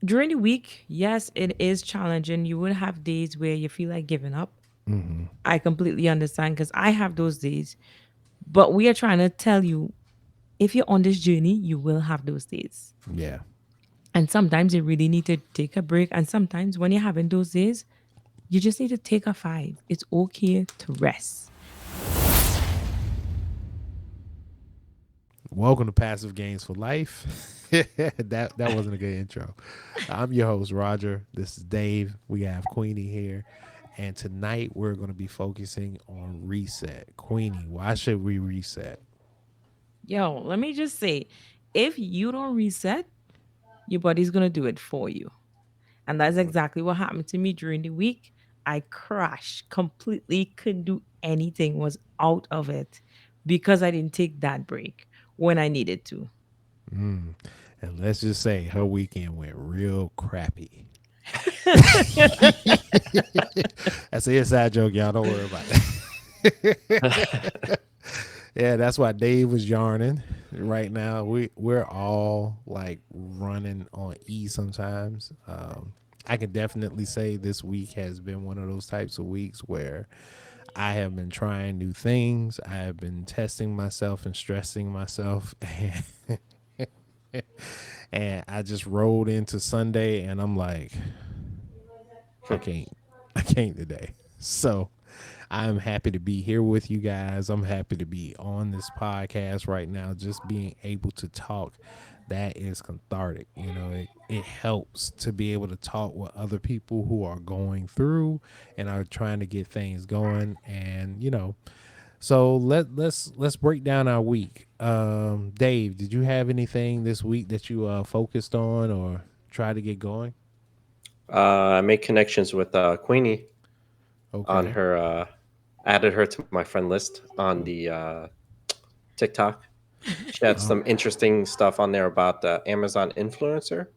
During the week, yes, it is challenging. You will have days where you feel like giving up. Hmm. I completely understand because I have those days. But we are trying to tell you, if you're on this journey, you will have those days. Yeah. And sometimes you really need to take a break. And sometimes when you're having those days, you just need to take a five. It's okay to rest. Welcome to Passive Gains for Life. That wasn't a good intro. I'm your host Roger. This is Dave. We have Queenie here, and tonight we're going to be focusing on reset. Queenie, why should we reset? Yo, let me just say, if you don't reset, your body's going to do it for you. And that's exactly what happened to me during the week. I crashed completely, couldn't do anything, was out of it because I didn't take that break when I needed to. Mm. And let's just say her weekend went real crappy. That's an inside joke, y'all. Don't worry about that. Yeah, that's why Dave was yarning. Right now, we're all like running on E sometimes. I can definitely say this week has been one of those types of weeks where I have been trying new things. I have been testing myself and stressing myself, and I just rolled into Sunday, and I'm like, I can't, I can't today. So I'm happy to be here with you guys. I'm happy to be on this podcast right now. Just being able to talk, that is cathartic. It helps to be able to talk with other people who are going through and are trying to get things going. And so let's break down our week. Dave, did you have anything this week that you focused on or try to get going? I made connections with Queenie on Okay. her. Added her to my friend list on the TikTok. She had Oh, some interesting stuff on there about the Amazon influencer.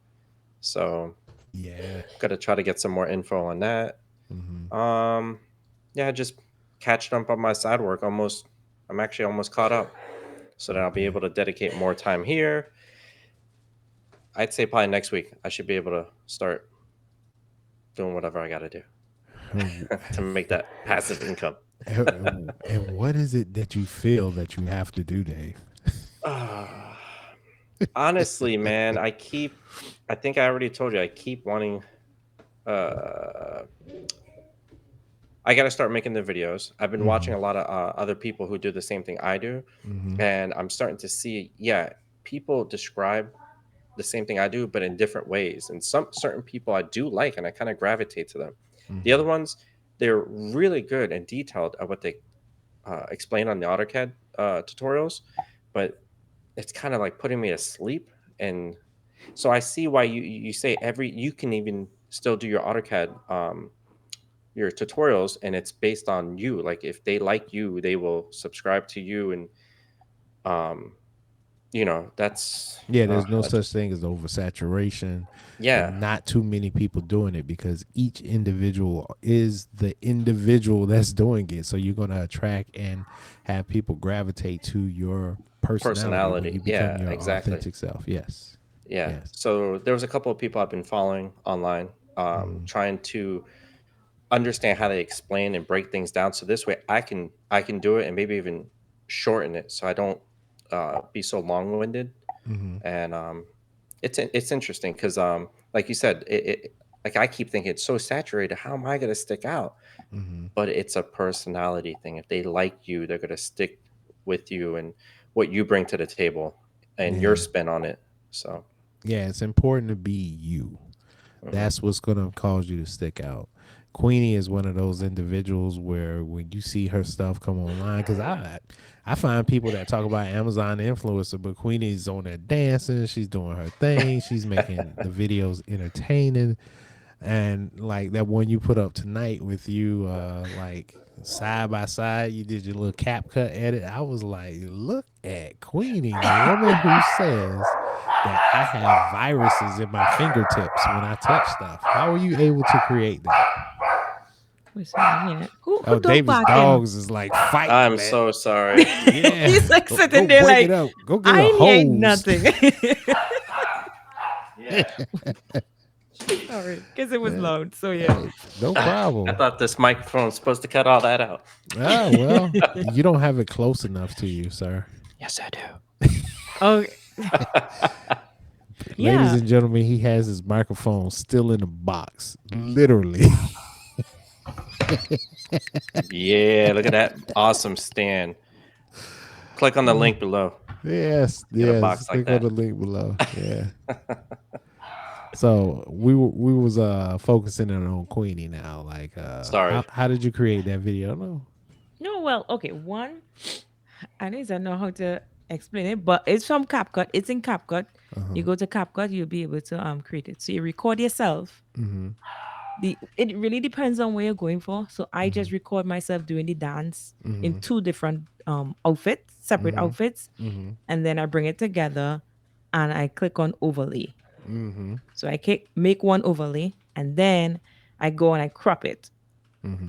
So yeah. gotta try to get some more info on that. Hmm. Um, yeah, just catching up on my side work. I'm actually almost caught up, so that I'll be Okay. able to dedicate more time here. I'd say probably next week I should be able to start doing whatever I got to do to make that passive income. And what is it that you feel that you have to do, Dave? Ah, honestly, man, I think I already told you, I keep wanting, uh, I got to start making the videos. I've been watching Hmm. a lot of other people who do the same thing I do. Hmm. And I'm starting to see, yeah, people describe the same thing I do, but in different ways. And some certain people I do like, and I kind of gravitate to them. The other Hmm. ones, they're really good and detailed at what they explain on the AutoCAD tutorials, but it's kind of like putting me to sleep. And so I see why you say you can even still do your AutoCAD your tutorials, and it's based on you. Like if they like you, they will subscribe to you, and um that's Yeah, there's no I such just thing as oversaturation yeah. and not too many people doing it because each individual is the individual that's doing it. So you're going to attract and have people gravitate to your personality when Personality, you become yeah, your exactly. authentic self. Yes. Yeah, Yes. so there was a couple of people I've been following online, Hmm. trying to understand how they explain and break things down, so this way I can do it and maybe even shorten it so I don't be so long-winded. Hmm. And it's interesting because like you said, like I keep thinking it's so saturated, how am I going to stick out? Hmm. But it's a personality thing. If they like you, they're going to stick with you and what you bring to the table and your Yeah. spin on it. So Yeah. It's important to be you. mhm. That's what's going to cause you to stick out. Queenie is one of those individuals where when you see her stuff come online, because I find people that talk about Amazon influencer, but Queenie's on there dancing, she's doing her thing, she's making the videos entertaining, and like that one you put up tonight with you, like side by side, you did your little cap cut edit. I was like, look at Queenie, the woman who says that I have viruses in my fingertips when I touch stuff. How are you able to create that? What's happening here? Who Oh, dog David's barking? dogs is like fighting, I'm man. so sorry. Yeah, He's like go sitting there break it like, up. Go get I a ain't hose. nothing. Yeah. Sorry, because it was Yeah. loud. So yeah. Hey, no I problem. thought this microphone was supposed to cut all that out. Ah, well, you don't have it close enough to you, sir. Yes, I do. Oh Ladies yeah. and gentlemen, he has his microphone still in a box, literally. Yeah, look at that awesome stand. Click on the link below. Yes, Get a yes. box like Click on that. the link below. Yeah. So we was focusing in on Queenie now. Like Sorry. how did you create that video? No. No, well, okay. One, I don't know how to explain it, but it's from CapCut. It's in CapCut. You Uh-huh. go to CapCut, you'll be able to create it. So you record yourself. Mm-hmm. It really depends on where you're going for. So I Mm-hmm. just record myself doing the dance in Mm-hmm. two different outfits, separate Mm-hmm. outfits, Mm-hmm. and then I bring it together and I click on overlay. Mm-hmm. So I make one overlay and then I go and I crop it. Mm-hmm.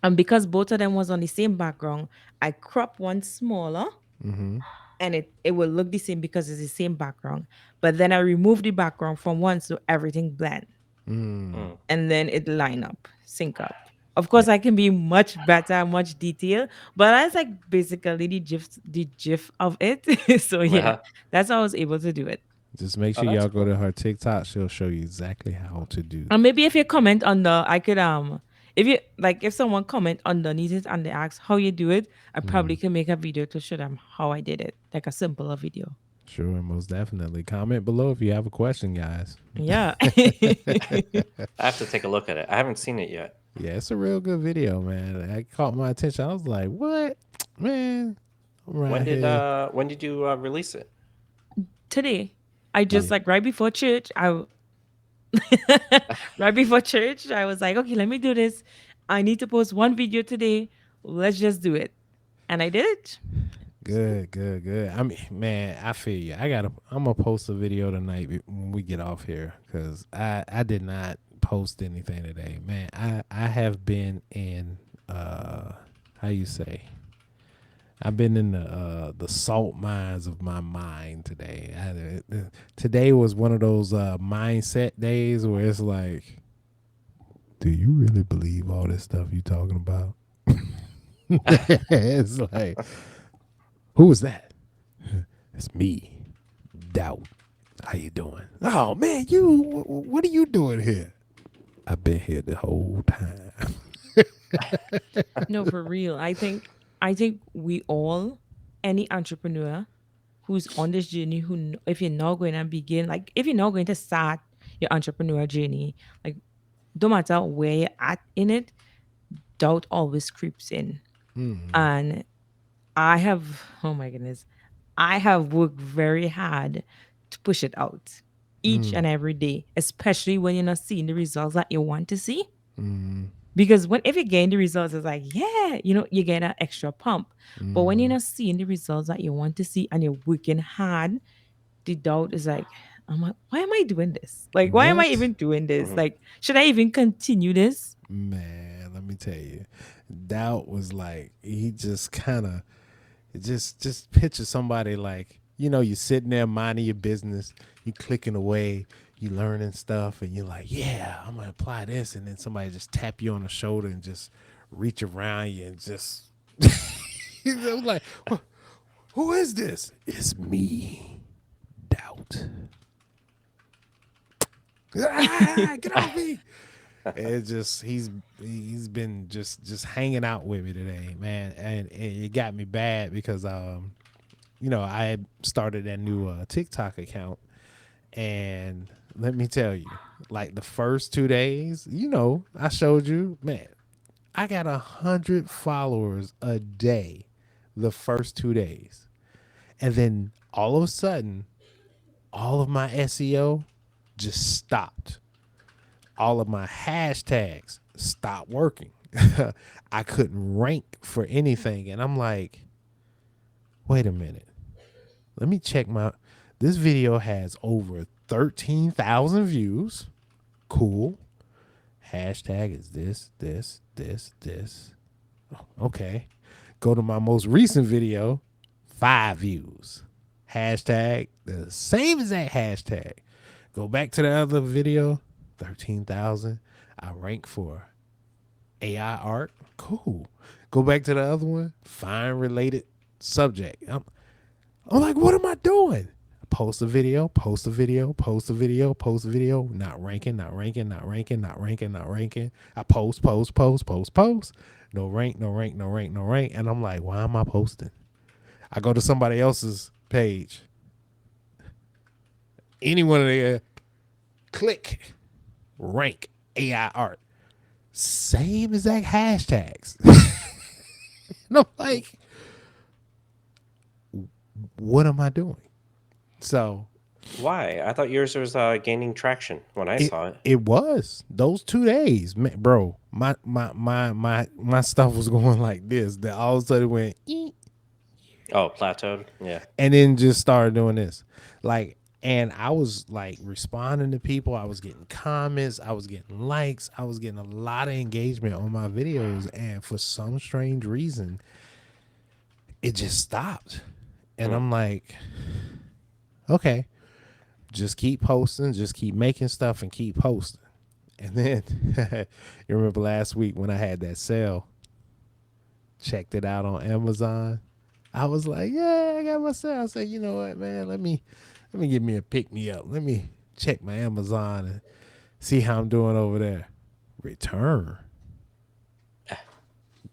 And because both of them was on the same background, I crop one smaller Mm-hmm. and it will look the same because it's the same background. But then I remove the background from one so everything blend Mm. Mm. and then it line up, sync up. Of course, I can be much better, much detail, but that's like basically the gif of it. So yeah, Uh-huh. that's how I was able to do it. Just make Oh, sure that's y'all go cool. to her TikTok. She'll show you exactly how to do. And maybe if you comment on the, I could if you like, if someone comment underneath it and they ask how you do it, I Mm-hmm. probably can make a video to show them how I did it, like a simpler video. Sure, most definitely. Comment below if you have a question, guys. Yeah. I have to take a look at it. I haven't seen it yet. Yeah, it's a real good video, man. It caught my attention. I was like, "What, man? I'm right here." When did you release it? Today, I just Yeah. like right before church, right before church, I was like, okay, let me do this. I need to post one video today. Let's just do it. And I did it. So, Good, good, good. I mean, man, I feel you. I'm gonna post a video tonight when we get off here because I did not post anything today, man. I have been in how you say I've been in the salt mines of my mind today. Today was one of those mindset days where it's like, do you really believe all this stuff you talking about? It's like, who was that? It's me, Doubt. How you doing? Oh man, what are you doing here? I've been here the whole time. no, for real. I think we all, any entrepreneur who's on this journey, if you're not going to begin, like if you're not going to start your entrepreneur journey, like no matter where you're at in it, doubt always creeps in. Mm, And oh my goodness, I have worked very hard to push it out each mm, and every day, especially when you're not seeing the results that you want to see. mm, Because if you gain the results, it's like, yeah, you get an extra pump. But when you're mm. not seeing the results that you want to see and you're working hard, the doubt is like, I'm like, why am I doing this? Like, why am I What? even doing this? Hmm. Like, should I even continue this? Man, let me tell you, Doubt was like he just kind of just picture somebody like you sitting there minding your business, you clicking away, you learning stuff, and you're like, yeah, I'm gonna apply this, and then somebody just tap you on the shoulder and just reach around you and just I'm like, who is this? It's me, Doubt. Get off me! It just he's been just hanging out with me today, man, and it got me bad because I had started that new TikTok account, and let me tell you, like the first 2 days, I showed you, man, I got 100 followers a day, the first 2 days, and then all of a sudden, all of my SEO just stopped. All of my hashtags stopped working. I couldn't rank for anything, and I'm like, wait a minute. Let me check my. This video has over 13,000 views. Cool. Hashtag is this. Okay. Go to my most recent video, 5 views. Hashtag the same exact hashtag. Go back to the other video, 13,000. I rank for AI art. Cool. Go back to the other one, find related subject. I'm like, what am I doing? Post a video, post a video, post a video, post a video, not ranking, not ranking, not ranking, not ranking, not ranking. I post, post, post, post, post. No rank, no rank, no rank, no rank. And I'm like, why am I posting? I go to somebody else's page. Anyone there, click, rank, AI art. Same exact hashtags. And I'm like, what am I doing? So Why? I thought yours was gaining traction when I it saw it. it was those 2 days, man, bro. My stuff was going like this. That all of a sudden it went, "Eek," Oh, plateaued. Yeah. and then just started doing this, like. And I was like responding to people. I was getting comments. I was getting likes. I was getting a lot of engagement on my videos. And for some strange reason, it just stopped. And Mm. I'm like, okay, just keep posting, just keep making stuff and keep posting. And then you remember last week when I had that sale, checked it out on Amazon. I was like, yeah, I got my sale. I said, you know what, man, let me give me a pick me up. Let me check my Amazon and see how I'm doing over there. Return.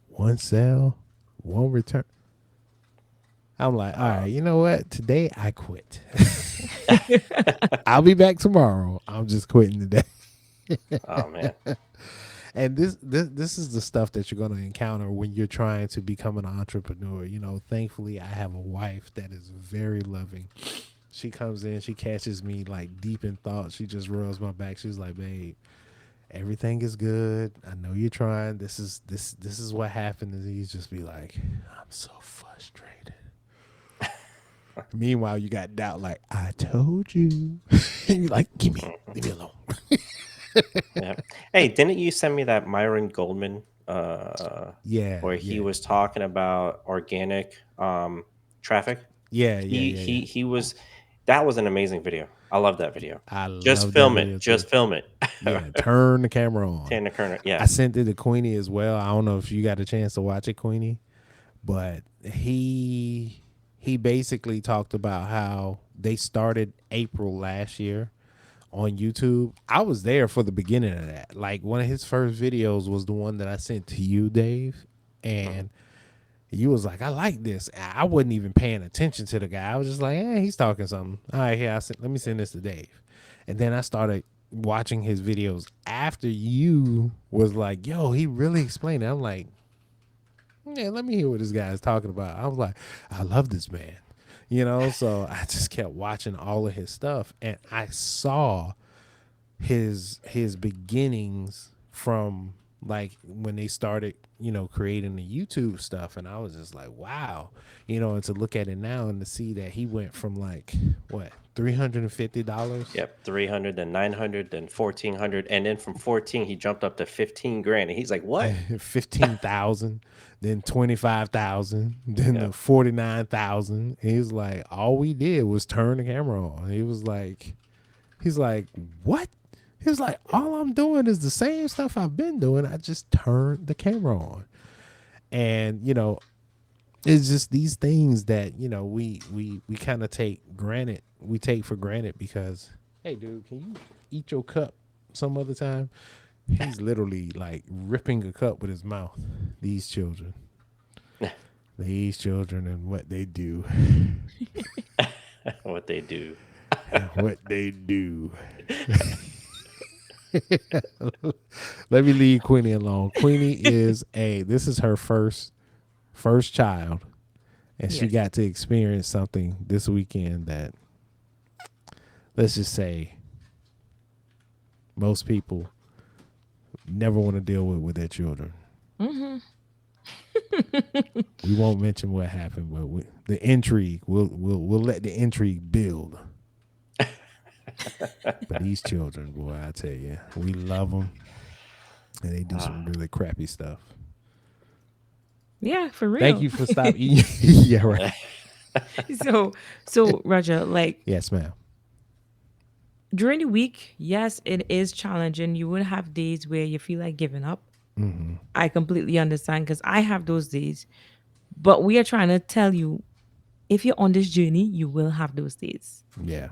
One sale, one return. I'm like, all right, Oh, you know what? Today I quit. I'll be back tomorrow. I'm just quitting today. oh man. And this is the stuff that you're going to encounter when you're trying to become an entrepreneur. You know, thankfully I have a wife that is very loving. She comes in, she catches me like deep in thought. She just rubs my back. She's like, babe, everything is good. I know you're trying. This is what happened. And you just be like, I'm so frustrated. Meanwhile, you got doubt like, I told you. And you're like, Mhm. leave me alone. Yeah. Hey, didn't you send me that Myron Goldman Yeah, where he yeah. was talking about organic traffic? Yeah, yeah, He yeah, yeah. he he was that was an amazing video. I love that video. I Just love that film it. video too. Just film it. Yeah, turn the camera on. Tana Kerner. Yeah. I sent it to Queenie as well. I don't know if you got a chance to watch it, Queenie, but he basically talked about how they started April last year on YouTube. I was there for the beginning of that. Like one of his first videos was the one that I sent to you, Dave, Mhm. and you was like, I like this. I wasn't even paying attention to the guy. I was just like, he's talking something. All right, here, let me send this to Dave. And then I started watching his videos after you was like, yo, he really explained it. I'm like, yeah, let me hear what this guy is talking about. I was like, I love this man. So I just kept watching all of his stuff and I saw his beginnings from like when they started creating the YouTube stuff, and I was just like, wow. And to look at it now and to see that he went from like what, $350. Yep. 300, then 900, then 1400. And then from 14, he jumped up to 15 grand. And he's like, what? 15,000, then 25,000, then the Yep. 49,000. He was like, all we did was turn the camera on. He's like, what? He was like, all I'm doing is the same stuff I've been doing. I just turned the camera on. And, it's just these things that, we kind of take granted. We take for granted because, hey, dude, can you eat your cup some other time? He's literally like ripping a cup with his mouth. These children. These children and what they do. What they do. What they do. Let me leave Queenie alone. Queenie this is her first child, and she Yes. got to experience something this weekend that, let's just say, most people never want to deal with their children. Mm-hmm. We won't mention what happened, but the intrigue, we'll let the intrigue build. But these children, boy, I tell you, we love them, and they do some Ah, really crappy stuff. Yeah, for Thank real. you for stopping. Yeah, right. So, so Roger, like, Yes, ma'am. During the week, yes, it is challenging. You would have days where you feel like giving up. Mm-hmm. I completely understand because I have those days. But we are trying to tell you if you're on this journey, you will have those days. Yeah.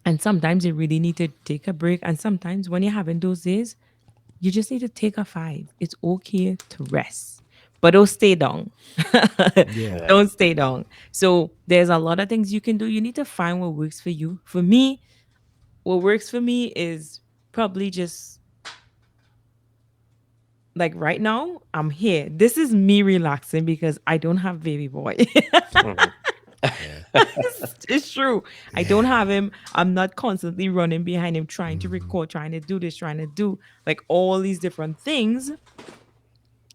And sometimes you really need to take a break. And sometimes when you're having those days, you just need to take a five. It's okay to rest, but don't stay down. Yeah. Yeah. Don't stay down. So there's a lot of things you can do. You need to find what works for you. For me, what works for me is probably just like right now, I'm here. This is me relaxing because I don't have baby boy. Mhm. Yeah. It's true. I don't Yeah. have him. I'm not constantly running behind him, trying to Mm-hmm. record, trying to do this, trying to do like all these different things.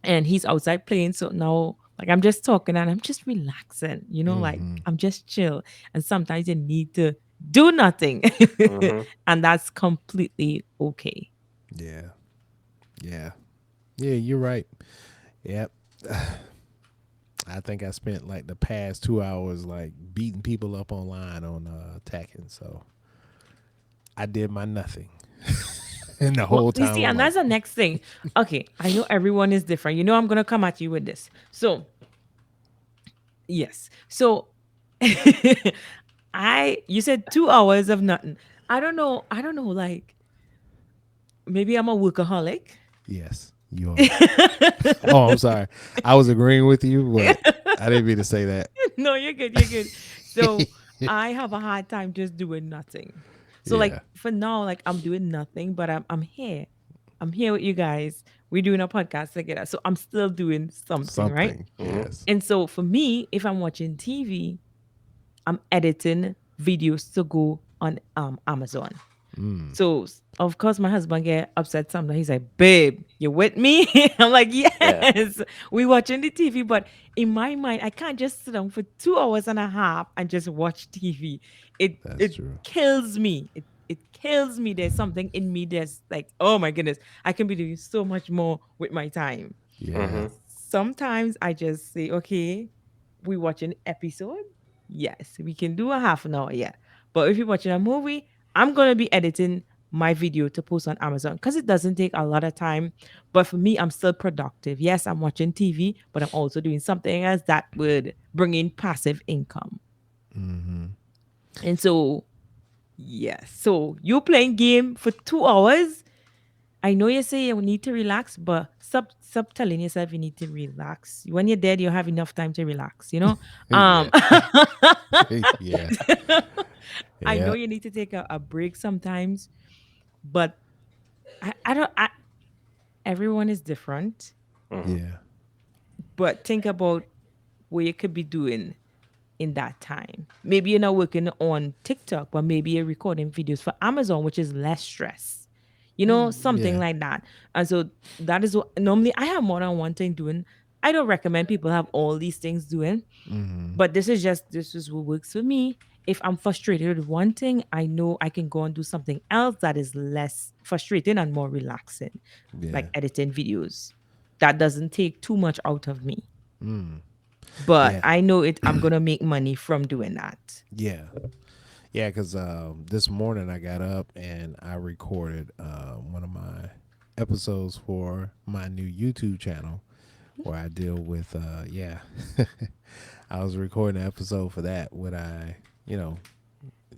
And he's outside playing. So now, like, I'm just talking and I'm just relaxing, like Mm-hmm. I'm just chill. And sometimes you need to do nothing. Mhm. And that's completely okay. Yeah. Yeah. Yeah. You're right. Yep. I think I spent like the past 2 hours like beating people up online on attacking. So I did my nothing, and the Well, whole you time see, I'm and like, that's the next thing. Okay, I know everyone is different. I'm gonna come at you with this. So yes. So you said 2 hours of nothing. I don't know, like maybe I'm a workaholic. yes, you are. Oh, I'm sorry. I was agreeing with you, but I didn't mean to say that. No, you're good. You're good. So I have a hard time just doing nothing. So like Yeah. for now, like I'm doing nothing, but I'm here. I'm here with you guys. We're doing a podcast together. So I'm still doing something, right? Something. Mhm. Yes. And so for me, if I'm watching TV, I'm editing videos to go on Amazon. Mm. So of course my husband get upset sometimes. He's like, "Babe, you with me?" I'm like, Yeah. "Yes, we watching the TV." But in my mind, I can't just sit down for 2 hours and a half and just watch TV. It That's it true. kills me. It kills me. There's something in me that's like, oh my goodness, I can be doing so much more with my time. Yeah. Mhm. Sometimes I just say, okay, we watch an episode. Yes, we can do a half an hour. Yeah. But if you're watching a movie, I'm going to be editing my video to post on Amazon because it doesn't take a lot of time. But for me, I'm still productive. Yes, I'm watching TV, but I'm also doing something else that would bring in passive income. Mm-hmm. And so, yes. So you playing game for 2 hours. I know you say you need to relax, but stop telling yourself you need to relax. When you're dead, you have enough time to relax. Yeah. Um Yeah. I know Yeah. you need to take a break sometimes, but I don't everyone is different. Mhm. Yeah. But think about what you could be doing in that time. Maybe you're not working on TikTok, but maybe you're recording videos for Amazon, which is less stress. Something Yeah. like that. And so that is what normally I have more than one thing doing. I don't recommend people have all these things doing, Mm-hmm. but this is what works for me. If I'm frustrated with one thing, I know I can go and do something else that is less frustrating and more relaxing, Yeah. like editing videos. That doesn't take too much out of me. Mm. But Yeah. I know I'm gonna make money from doing that. Yeah. Yeah. Because this morning I got up and I recorded one of my episodes for my new YouTube channel where I deal with yeah. I was recording an episode for that when you know,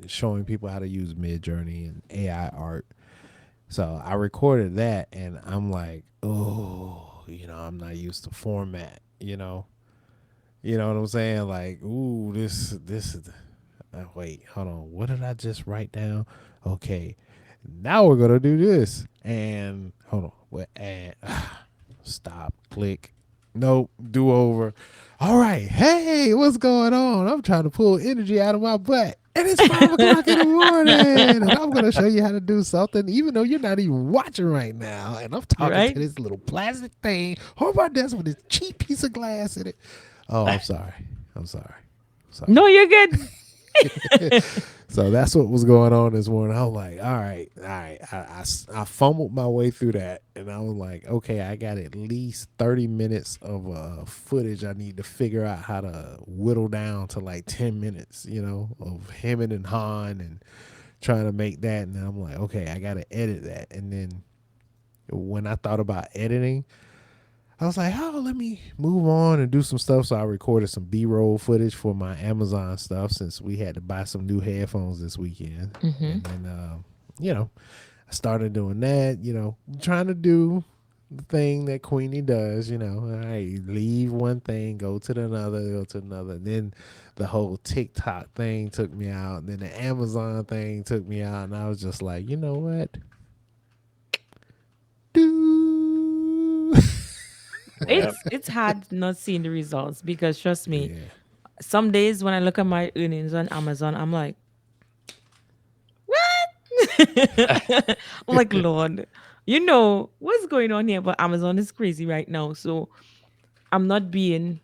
showing people how to use Mid Journey and AI art. So I recorded that and I'm like, oh, I'm not used to format, You know what I'm saying? Like, ooh, this is wait, hold on. What did I just write down? Okay. Now we're gonna do this. And hold on. What and stop. Click. Nope. Do over. All right. Hey, what's going on? I'm trying to pull energy out of my butt. And it's 5 o'clock in the morning. And I'm gonna show you how to do something, even though you're not even watching right now. And I'm talking to Right? this little plastic thing over my desk with this cheap piece of glass in it. Oh, I'm sorry. I'm sorry. No, Sorry. you're good. So that's what was going on this morning. I was like, all right, all right. I fumbled my way through that. And I was like, okay, I got at least 30 minutes of footage I need to figure out how to whittle down to like 10 minutes, of hemming and hawing and trying to make that, and then I'm like, okay, I gotta edit that. And then when I thought about editing, I was like, oh, let me move on and do some stuff. So I recorded some B-roll footage for my Amazon stuff since we had to buy some new headphones this weekend. Mm-hmm. And then, you know, I started doing that, trying to do the thing that Queenie does, all right, leave one thing, go to another. And then the whole TikTok thing took me out. And then the Amazon thing took me out. And I was just like, you know what? Do. Yep. It's hard not seeing the results because trust me, Yeah. some days when I look at my earnings on Amazon, I'm like, I'm like, Lord, you know what's going on here, but Amazon is crazy right now. So I'm not being,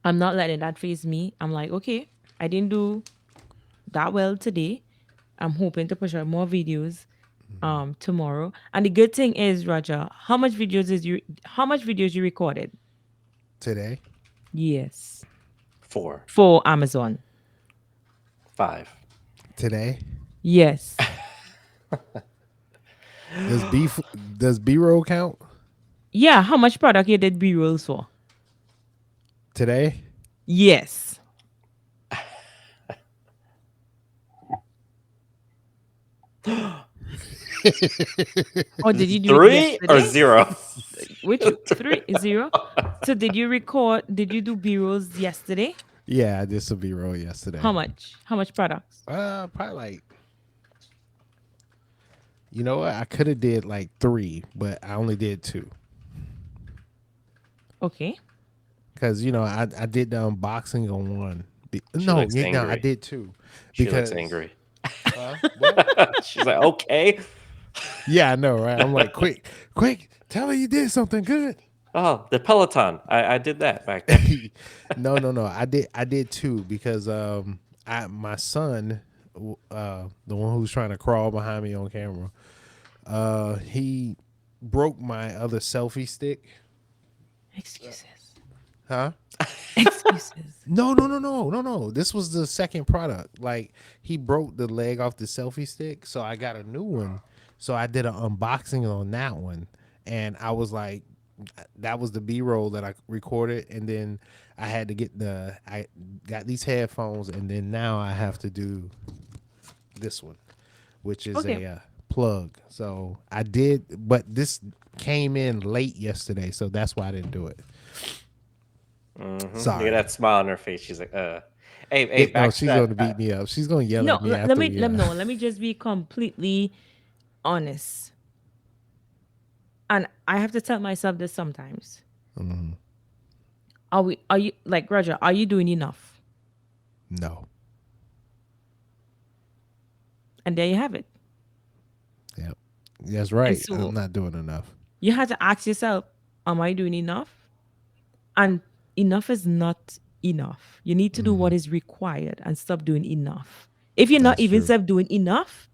I'm not letting that phase me. I'm like, okay, I didn't do that well today. I'm hoping to push out more videos tomorrow. And the good thing is, Roger, how much videos you recorded? Today. Yes. 4, For Amazon. 5. Today. Yes. Does B roll count Yeah, how much product you did B-rolls for? today? Yes. Or did you do it 3 or yesterday? 0? Which 3 0? So did you do B-rolls yesterday? Yeah, I did some B roll yesterday. How much? How much products? Probably like, what? I could have did like three, but I only did two Okay. because I did the unboxing on one. She No, looks no, I angry. did two She looks because angry. what? She's like, "Okay. Yeah, I know, right? I'm like, quick, quick, tell her you did something good. Oh, the Peloton. I did that back then." No, no, no. I did two because my son, the one who's trying to crawl behind me on camera, he broke my other selfie stick. Excuses. Huh? Excuses. No, no, no, no, no, no. This was the second product. Like he broke the leg off the selfie stick, so I got a new one. So I did an unboxing on that one, and I was like, that was the B roll that I recorded, and then I got these headphones, and then now I have to do this one, which is Okay. a plug. So I did, but this came in late yesterday, so that's why I didn't do it. Look at Sorry. that smile on her face. She's like, Hey, hey, No, back to she's that. going to beat me up. She's going to yell No, at me after we. let me just be completely honest. And I have to tell myself this sometimes. Are you like Roger, are you doing enough? No. And there you have it. Yep. That's And right. I'm so not doing enough. you have to ask yourself, am I doing enough? And enough is not enough. You need to do what is required and stop doing enough. If you're not That's even true. self doing enough,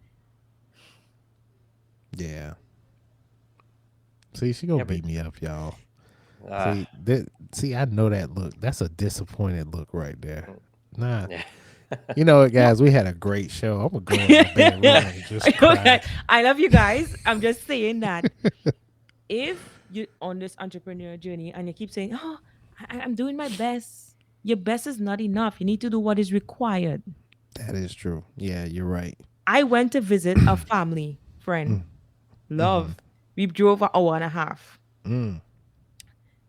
Yeah. See, she gonna Yeah, but beat me up, y'all. uh, See, I know that look. That's a disappointed look right there. Nah. yeah. You know what, no. guys? We had a great show. I'm gonna go in my bedroom and just Okay, cry. I love you guys. I'm just saying that if you're on this entrepreneurial journey and you keep saying, "Oh, I'm doing my best," your best is not enough. You need to do what is required. That is true. Yeah, you're right. I went to visit a family friend. Love. We drove an hour and a half.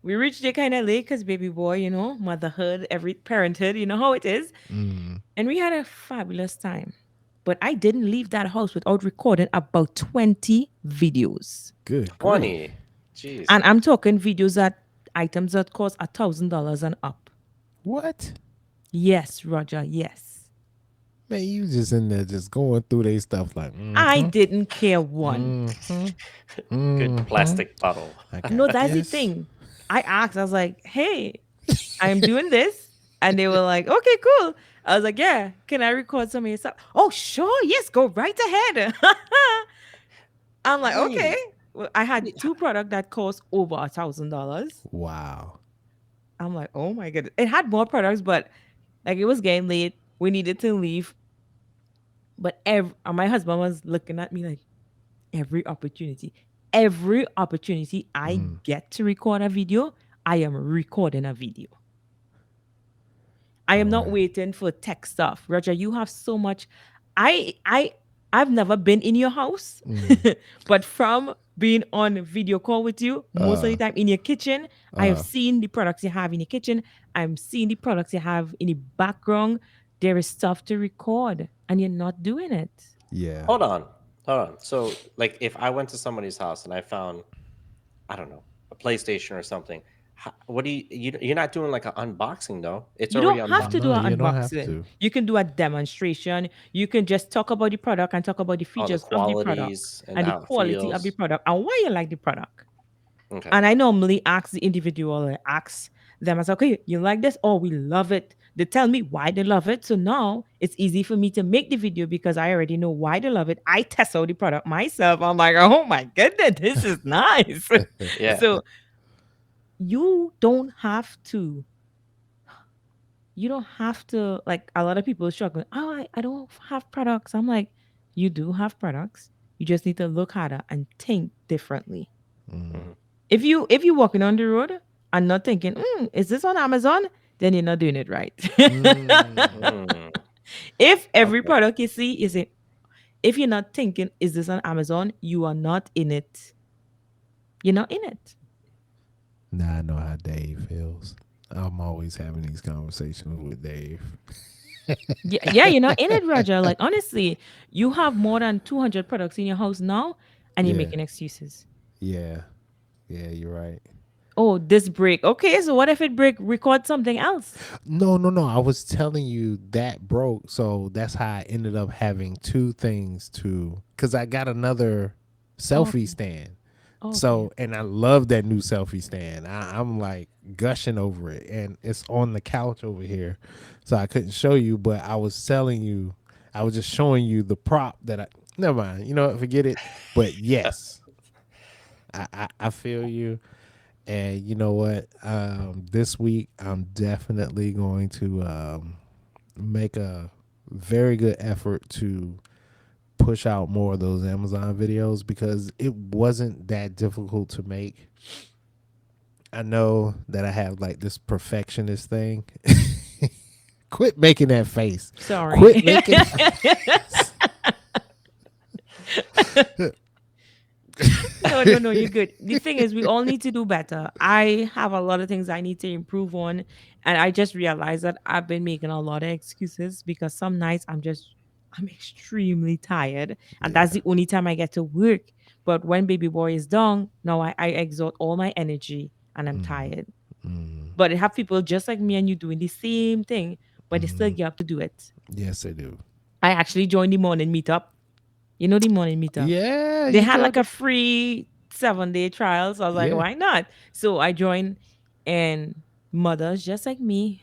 We reached there kind of late because baby boy, motherhood, every parenthood, you know how it is. And we had a fabulous time. But I didn't leave that house without recording about 20 videos. Good grief. 20. Jeez. And I'm talking videos that items that cost $1,000 and up. What? Yes, Roger, yes. Man, you just in there just going through their stuff like, I didn't care one. Good plastic bottle. I No, got that's the this. thing. I asked, I was like, hey, I'm doing this. And they were like, okay, cool. I was like, yeah, can I record some of your stuff? Oh, sure. Yes, go right ahead. I'm like, okay. Wait. Well, I had two products that cost over $1,000. Wow. I'm like, oh my goodness. It had more products, but like it was getting late. We needed to leave. But my husband was looking at me like, every opportunity I Mm. get to record a video, I am recording a video. I All am not right. waiting for tech stuff. Roger, you have so much. I I I've never been in your house, Mm. but from being on video call with you, most of the Uh. time in your kitchen, I have Uh. seen the products you have in your kitchen. I'm seeing the products you have in the background. There is stuff to record, and you're not doing it. Yeah. Hold on, hold on. So, like, if I went to somebody's house and I found, I don't know, a PlayStation or something, what do you're not doing like an unboxing though? It's You already don't have to unboxed. do No, an you don't have unboxing. to. You can do a demonstration. You can just talk about the product and talk about the Oh, the features of the product qualities and and the how it quality of the feels. product and why you like the product. Okay. And I normally ask the individual, I ask them, I say, okay, you like this? Oh, we love it. They tell me why they love it. So now it's easy for me to make the video because I already know why they love it. I test out the product myself. I'm like, oh my goodness, this is nice. Yeah. So you don't have to like a lot of people are struggling. Oh, I don't have products. I'm like, you do have products. You just need to look harder and think differently. Mm. Hmm. If you're walking on the road and not thinking, is this on Amazon? Then you're not doing it right. Mm. Mm, If every okay. product you see is it, if you're not thinking, is this on Amazon? You are not in it. You're not in it. Now I know how Dave feels. I'm always having these conversations with Dave. Yeah, you're not in it, Roger. Like honestly, you have more than 200 products in your house now, and you're Yeah. making excuses. Yeah. Yeah, you're right. Oh, this break. Okay, so what if it break? Record something else. No, no, no. I was telling you that broke. So that's how I ended up having two things to, because I got another selfie Okay. stand. Okay. So, and I love that new selfie stand. I'm like gushing over it. And it's on the couch over here. So I couldn't show you, but I was telling you, I was just showing you the prop that never mind. You know what? Forget it. But yes, I feel you. And you know what? This week, I'm definitely going to make a very good effort to push out more of those Amazon videos because it wasn't that difficult to make. I know that I have like this perfectionist thing. Quit making that face. Sorry. Quit making. No, no, no, you're good. The thing is, we all need to do better. I have a lot of things I need to improve on. And I just realized that I've been making a lot of excuses because some nights I'm extremely tired. And that's Yeah. the only time I get to work. But when baby boy is down, now I exert all my energy and I'm Mm, tired. mm, But I have people just like me and you doing the same thing, but they still mm. get up to do it. Yes, I do. I actually joined the morning meetup. You know the morning meetup. Yeah, They you had like joined. a free 7-day trial. So I was like, Yeah, why not? So I joined and mothers just like me,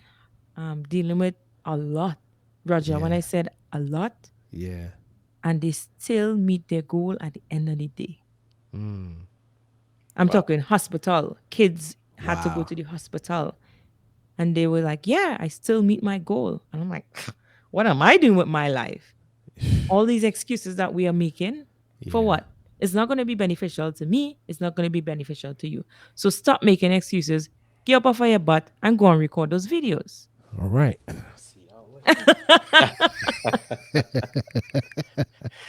dealing with a lot. Roger, when yeah, I said a lot, yeah. and they still meet their goal at the end of the day. Mm. I'm Wow. talking hospital. Kids had to go Wow. to the hospital and they were like, yeah, I still meet my goal. And I'm like, what am I doing with my life? All these excuses that we are making for Yeah. what? It's not going to be beneficial to me. It's not going to be beneficial to you. So stop making excuses. Get up off of your butt and go and record those videos. All right.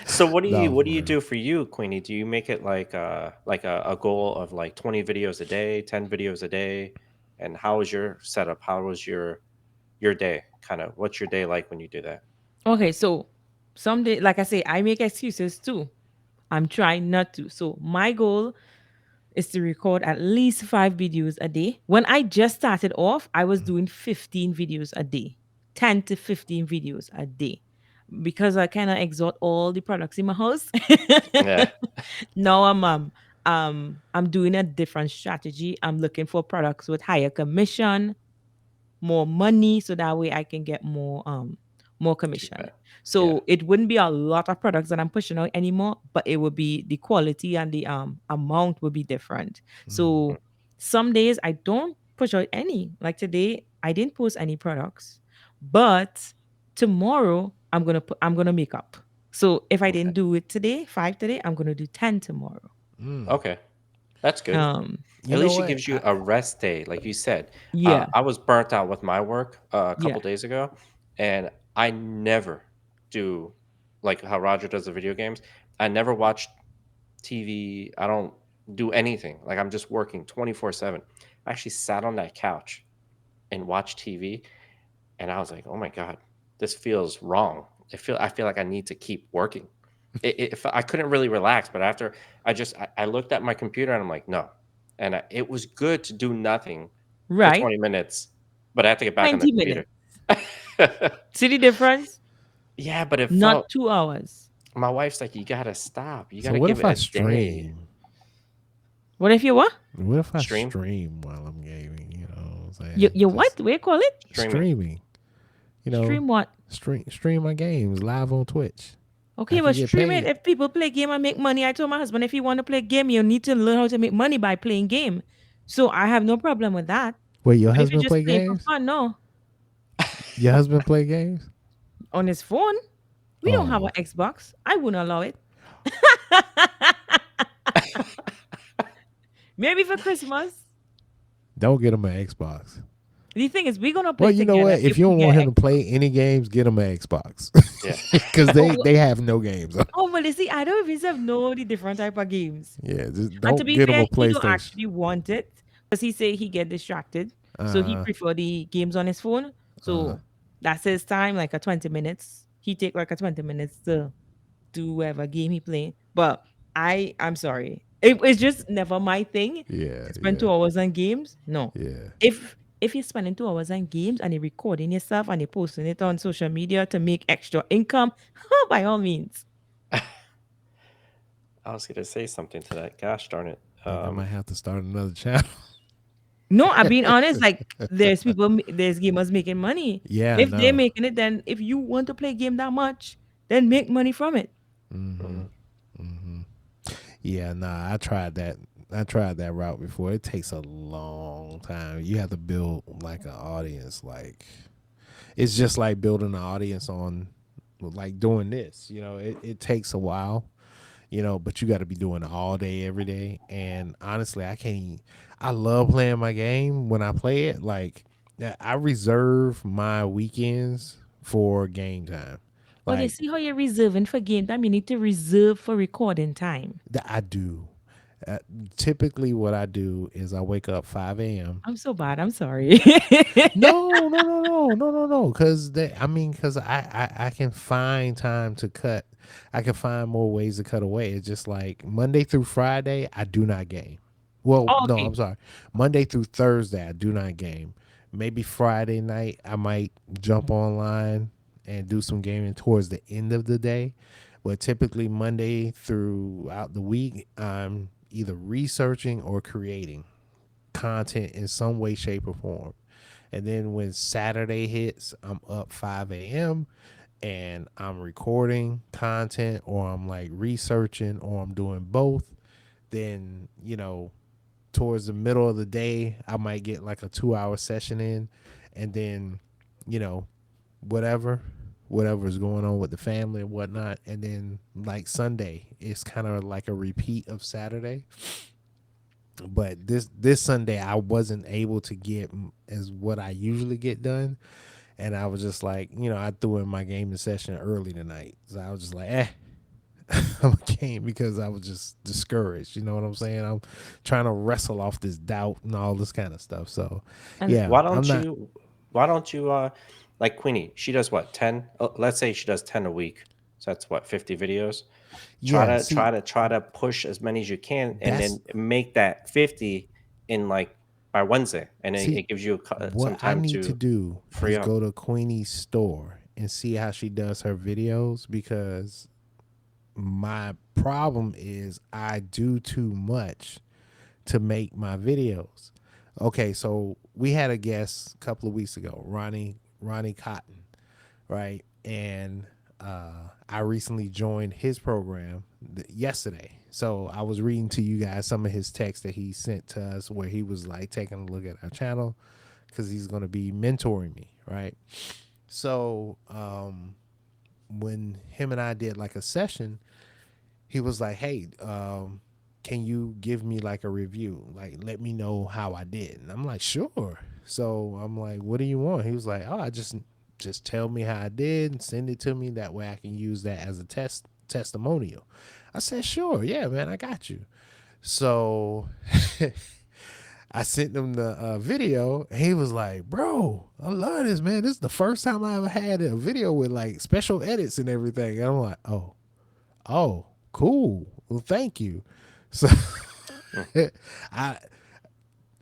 So No, what for do you real. do for you, Queenie? Do you make it like a goal of like 20 videos a day, 10 videos a day? And how is your setup? How was your day? Kind of what's your day like when you do that? Okay, so someday, like I say, I make excuses too. I'm trying not to. So my goal is to record at least 5 videos a day. When I just started off, I was doing 15 videos a day, 10 to 15 videos a day. Because I kind of exhaust all the products in my house. Yeah. Now I'm doing a different strategy. I'm looking for products with higher commission, more money, so that way I can get more commission. Feedback. Yeah. So it wouldn't be a lot of products that I'm pushing out anymore, but it would be the quality and the amount would be different. Mm. So some days I don't push out any. Like today, I didn't post any products, but tomorrow I'm gonna make up. So if I Okay. didn't do it today, 5 today, I'm gonna do 10 tomorrow. Okay. That's good. You At know least it what? gives you a rest day, like you said. Yeah, I was burnt out with my work a yeah. couple days ago, and I never do like how Roger does the video games. I never watch TV. I don't do anything. Like I'm just working 24/7. I actually sat on that couch and watched TV, and I was like, "Oh my god, this feels wrong." I feel like I need to keep working. If I couldn't really relax, but after I looked at my computer and I'm like, "No." And it was good to do nothing for Right? 20 minutes, but I have to get back on the 90 computer. minutes. See the difference? Yeah, but it Not felt 2 hours. my wife's like, "You gotta stop. You So gotta what give if it I a day." stream? What if you what? What if I Stream? stream while I'm gaming? You know what I'm You saying? you what? Just What you call it? Streaming. streaming. You know, Stream what? stream my games live on Twitch. I Okay, can well, get stream it. paid. If people play game and make money, I told my husband if you want to play game, you need to learn how to make money by playing game. So I have no problem with that. Wait, your But if you husband just play play for games? fun, no, Your husband play games? on his phone, we don't have an Oh, Xbox. I wouldn't allow it. Maybe for Christmas. don't get him an Xbox. The thing is, we're gonna Well, play you know together what? if If you we don't want get him to Xbox. play any games, get him an Xbox Yeah. because Oh, they have no games. but you see, I don't even know the different type of games. Yeah, just And to don't be get him fair, a he don't PlayStation. actually want it because he say he get distracted. So he Uh, prefer the games on his phone. uh, So that's his time, like a 20 minutes. He take like a 20 minutes to do whatever game he play. But I'm sorry. It's just never my thing yeah, to spend yeah, 2 hours on games. No. yeah. If you're spending 2 hours on games and you're recording yourself and you're posting it on social media to make extra income, by all means. I was gonna say something to that. Gosh darn it. Think I might have to start another channel. No, I'm being honest. Like there's gamers making money. Yeah, I If they're know. making it, then if you want to play game that much, then make money from it. Mm-hmm. Mhm. Mm-hmm. Yeah, nah. I tried that route before. It takes a long time. You have to build like an audience. Like it's just like building an audience on like doing this. You know, it takes a while. You know, but you got to be doing it all day, every day. And honestly, I can't. I love playing my game when I play it. Like I reserve my weekends for game time. Well, you Like see how you're reserving for game time. You need to reserve for recording time. I do. Uh, Typically, what I do is I wake up 5 a.m. I'm so bad. I'm sorry. No, no, no, no, no, no, no. Because I mean, because I can find time to cut. I can find more ways to cut away. It's just like Monday through Friday, I do not game. Well, Oh, no, okay. I'm sorry. Monday through Thursday, I do not game. Maybe Friday night, I might jump online and do some gaming towards the end of the day. But typically, Monday throughout the week, I'm either researching or creating content in some way, shape, or form. And then when Saturday hits, I'm up 5 a.m. and I'm recording content or I'm like researching or I'm doing both. Then, towards the middle of the day, I might get like a 2 hour session in. And then, you know, whatever, whatever is going on with the family and whatnot. And then like Sunday, it's kind of like a repeat of Saturday. But this Sunday I wasn't able to get as what I usually get done, and I was just like, I threw in my gaming session early tonight, so I was just like, I'm a game because I was just discouraged. You know what I'm saying? I'm trying to wrestle off this doubt and all this kind of stuff. So, And yeah, Why I'm don't not. you like Queenie, she does what, 10? Let's say she does 10 a week. So that's what, 50 videos? Yeah, see, Try to push as many as you can and that's then make that 50 in like by Wednesday, and then see it gives you what some I time need to to do free is up. go to Queenie's store and see how she does her videos because my problem is I do too much to make my videos. Okay, so we had a guest a couple of weeks ago, Ronnie Cotton, right? And I recently joined his program yesterday. So I was reading to you guys some of his texts that he sent to us where he was like taking a look at our channel because he's going to be mentoring me, right? So when him and I did like a session, he was like, "Hey, can you give me like a review? Like, let me know how I did." And I'm like, "Sure." So I'm like, "What do you want?" He was like, "Oh, I just tell me how I did and send it to me. That way I can use that as a testimonial." I said, "Sure, yeah, man, I got you." So I sent him the video. And he was like, "Bro, I love this, man. This is the first time I ever had a video with like special edits and everything." And I'm like, "Oh, cool. Well, thank you." So Mm. I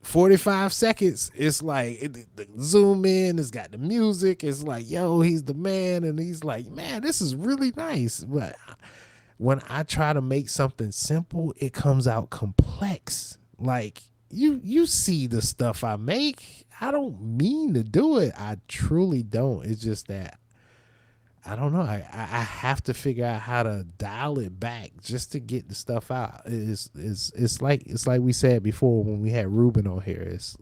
45 seconds, it's like zoom in, it's got the music, it's like, yo, he's the man, and he's like, man, this is really nice. But when I try to make something simple, it comes out complex. Like you see the stuff I make. I don't mean to do it. I truly don't. It's just that I don't know. I have to figure out how to dial it back just to get the stuff out. It's like we said before when we had Ruben on here. It's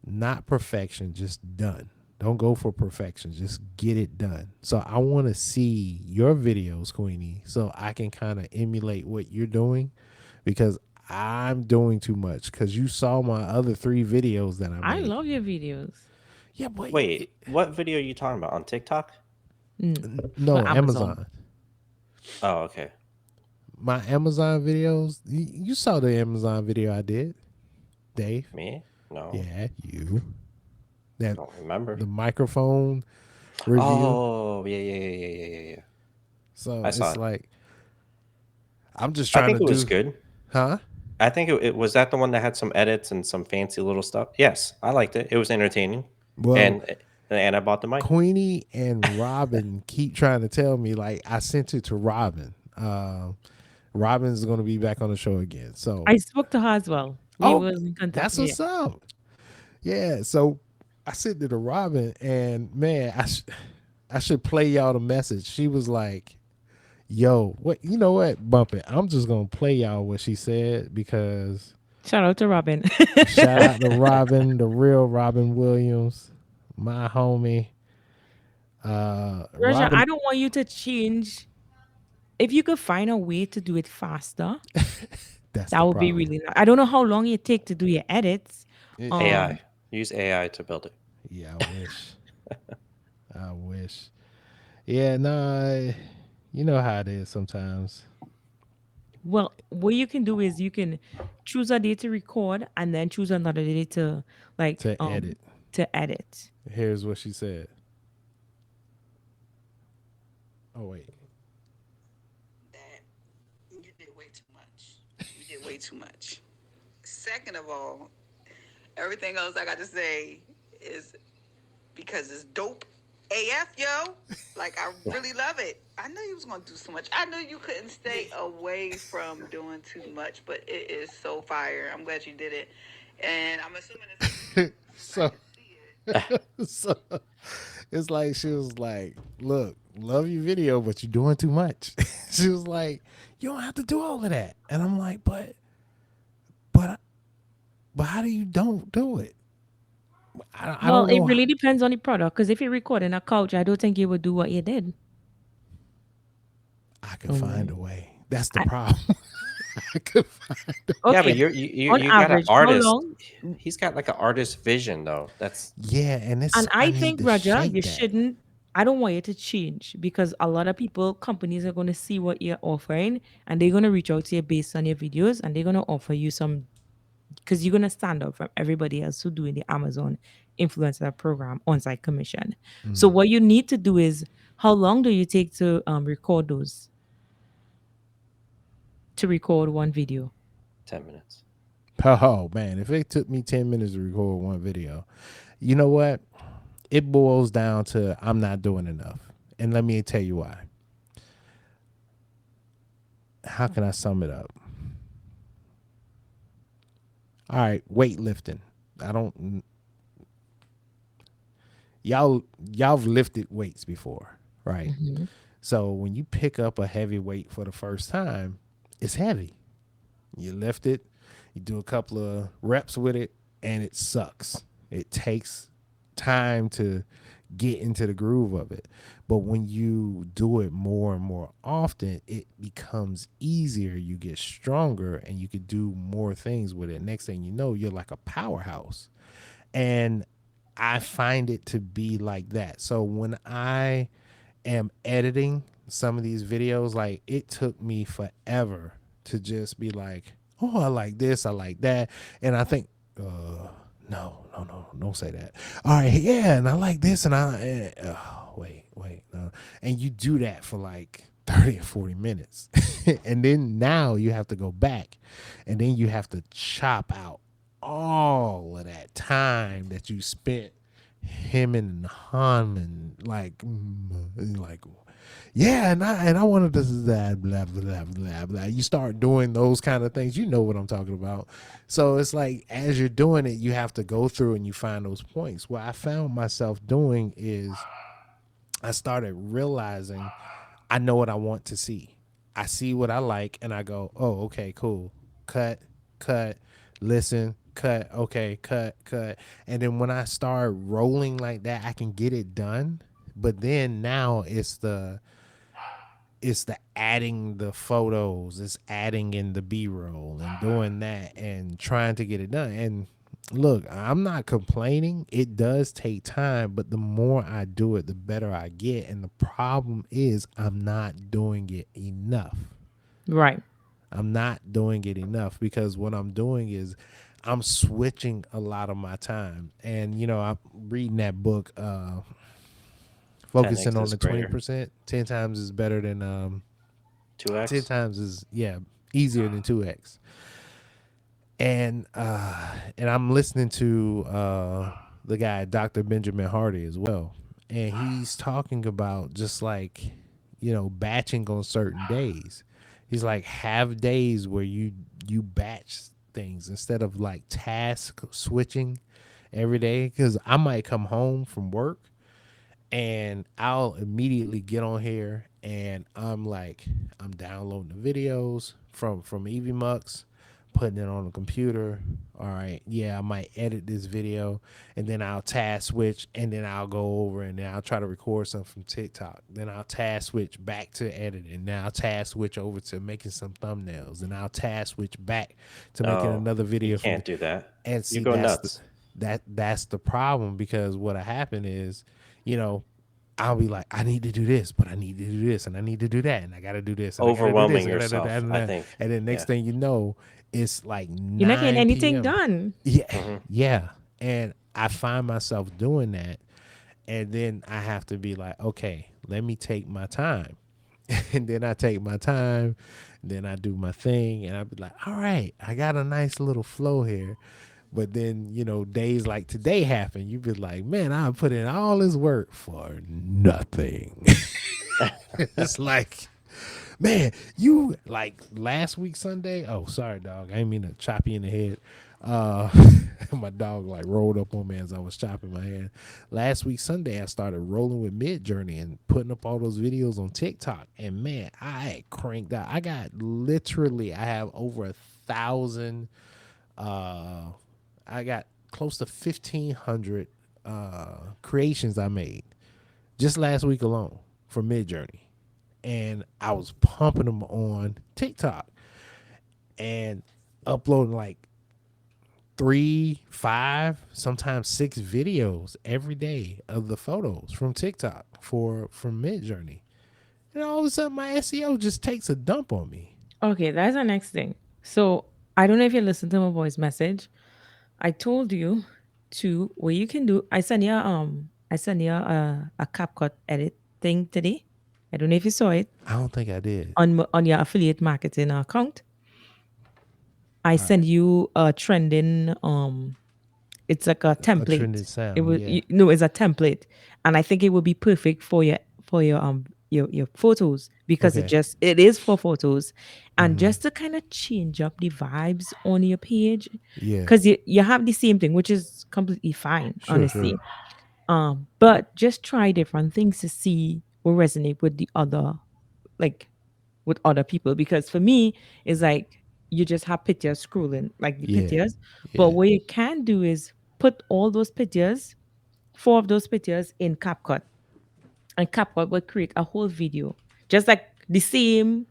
not perfection, just done. Don't go for perfection. Just get it done. So I want to see your videos, Queenie, so I can kind of emulate what you're doing because I'm doing too much. Because you saw my other 3 videos that I I made. love your videos. Yeah, but Wait, what video are you talking about on TikTok? For no, Amazon. Amazon. Oh, okay. My Amazon videos. You saw the Amazon video I did, Dave. Me? No, Yeah, you. That don't remember. the microphone review. Oh, yeah, yeah, yeah, yeah, yeah, yeah, yeah. So I saw it's it. like I'm just I trying think to it was do, good. huh? I think it was that the one that had some edits and some fancy little stuff. Yes, I liked it. It was entertaining, Well, and and I bought the mic. Queenie and Robin keep trying to tell me like I sent it to Robin. Robin's going to be back on the show again. So, I spoke to her as well. We oh, was in contact. that's Yeah. what's up. Yeah. So I sent it to Robin, and man, I should play y'all the message. She was like, "Yo, what? You know what? Bump it. I'm just gonna play y'all what she said because Shout out to Robin. shout out to Robin, the real Robin Williams, my homie. Raja, Robin, I don't want you to change. If you could find a way to do it faster, that's that the would be problem. really nice. I don't know how long it take to do your edits. It, Um, AI. Use AI to build it. yeah, I wish. I wish. Yeah, nah. You know how it is sometimes well, what you can do is you can choose a day to record and then choose another day to like to edit. to edit. Here's what she said. Oh wait. That you did way too much. You did way too much. Second of all, everything else I got to say is because it's dope AF, yo. Like, I really love it. I knew you was going to do so much. I knew you couldn't stay away from doing too much, but it is so fire. I'm glad you did it. And I'm assuming it's I So can see it. so it's like she was like, "Look, love your video, but you're doing too much." She was like, "You don't have to do all of that," and I'm like, but, but how do you don't do it? I Well, don't it know. really depends on the product. Because if you record in a couch, I don't think you would do what you did. I could find Um, a way. That's the I, problem. I could find a Yeah, but okay, on you got an average, how artist. long? He's got like an artist vision though. That's yeah, and it's And I I need think, to Raja, shape you that. shouldn't. I don't want you to change because a lot of people, companies are going to see what you're offering and they're going to reach out to you based on your videos and they're going to offer you some because you're going to stand out from everybody else who doing the Amazon influencer program on site commission. So, Mm. what you need to do is how long do you take to record those, to record one video? 10 minutes. Oh man, if it took me 10 minutes to record one video, you know what? It boils down to I'm not doing enough. And let me tell you why. How can I sum it up? All right, weightlifting. I don't y'all have lifted weights before, right? Mhm. So when you pick up a heavy weight for the first time, it's heavy. You lift it, you do a couple of reps with it, and it sucks. It takes time to get into the groove of it. But when you do it more and more often, it becomes easier. You get stronger and you could do more things with it. Next thing you know, you're like a powerhouse. And I find it to be like that. So when I am editing some of these videos, like it took me forever to just be like, oh, I like this, I like that. And I think, no, no, no, don't say that. All right, yeah, and I like this, and wait, no. And you do that for like 30 or 40 minutes. And then now you have to go back and then you have to chop out all of that time that you spent him and Han and like yeah, and I wanted to blah blah blah blah blah. You start doing those kind of things, you know what I'm talking about. So it's like as you're doing it, you have to go through and you find those points. What I found myself doing is I started realizing I know what I want to see. I see what I like and I go, oh, okay, cool. Cut, cut, listen, cut, okay, cut, cut. And then when I start rolling like that, I can get it done. But then now it's the adding the photos, it's adding in the B-roll and doing that and trying to get it done. And look, I'm not complaining. It does take time, but the more I do it, the better I get. And the problem is I'm not doing it enough. Right. I'm not doing it enough because what I'm doing is I'm switching a lot of my time. And I'm reading that book, 10x focusing on is the twenty greater. percent. 10 times is better than 10 2x. times is easier than 2x. And I'm listening to the guy Dr. Benjamin Hardy as well, and he's talking about just like batching on certain days. He's like have days where you batch things instead of like task switching every day, because I might come home from work and I'll immediately get on here and I'm downloading the videos from Evie Mux, putting it on the computer. All right, yeah, I might edit this video and then I'll task switch and then I'll go over and then I'll try to record something from TikTok. Then I'll task switch back to editing. Now I'll task switch over to making some thumbnails and I'll task switch back to making Oh, another you video from. can't do that. And You see, go that's the nuts. that's the problem, because what'll happen is, you know, I'll be like, I need to do this, but I need to do this, and I need to do that, and I got to do this, and I got to do this, Overwhelming I got to do that, yourself, and I that. think. And then next Yeah. thing you know, it's like You're not getting 9 anything p.m. done. Yeah, Hmm. yeah. And I find myself doing that, and then I have to be like, okay, let me take my time. And then I take my time, then I do my thing, and I be like, all right, I got a nice little flow here. But then, days like today happen, you be like, man, I put in all this work for nothing. It's like, man, you like last week Sunday. Oh, sorry, dog. I didn't mean to chop you in the head. Uh, my dog like rolled up on me as I was chopping my hand. Last week Sunday, I started rolling with Mid Journey and putting up all those videos on TikTok. And man, I cranked out. I have over 1,000. Uh, I got close to 1,500 creations I made just last week alone for Mid Journey, and I was pumping them on TikTok and uploading like 3, 5, sometimes 6 videos every day of the photos from TikTok from Mid Journey. And all of a sudden, my SEO just takes a dump on me. Okay, that's the next thing. So I don't know if you listened to my voice message. I told you to where you can do. I sent you a CapCut edit thing today. I don't know if you saw it I don't think I did. on your affiliate marketing account. I All right, send you a trending it's like a a template. trending It sound, was yeah. no, it's a template, and I think it would be perfect for your photos because Okay, it is for photos, and just to kind of change up the vibes on your page, yeah, because you have the same thing, which is completely fine, sure, sure, honestly. But just try different things to see what resonate with the other, like with other people, because for me it's like you just have pictures scrolling like the yeah, pictures, but yeah, what you can do is put all those pictures four of those pictures in CapCut, and CapCut would create a whole video, just like the same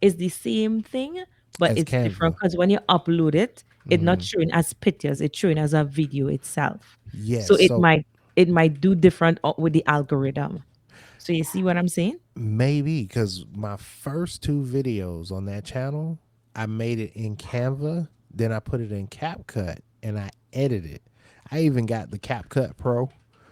is the same thing, but As it's different Canva. because when you upload it, it's not showing as pictures; it's showing as a video itself. Yes. So So it might do different with the algorithm. So you see what I'm saying? maybe because my first two videos on that channel, I made it in Canva, then I put it in CapCut and I edited. I even got the CapCut Pro,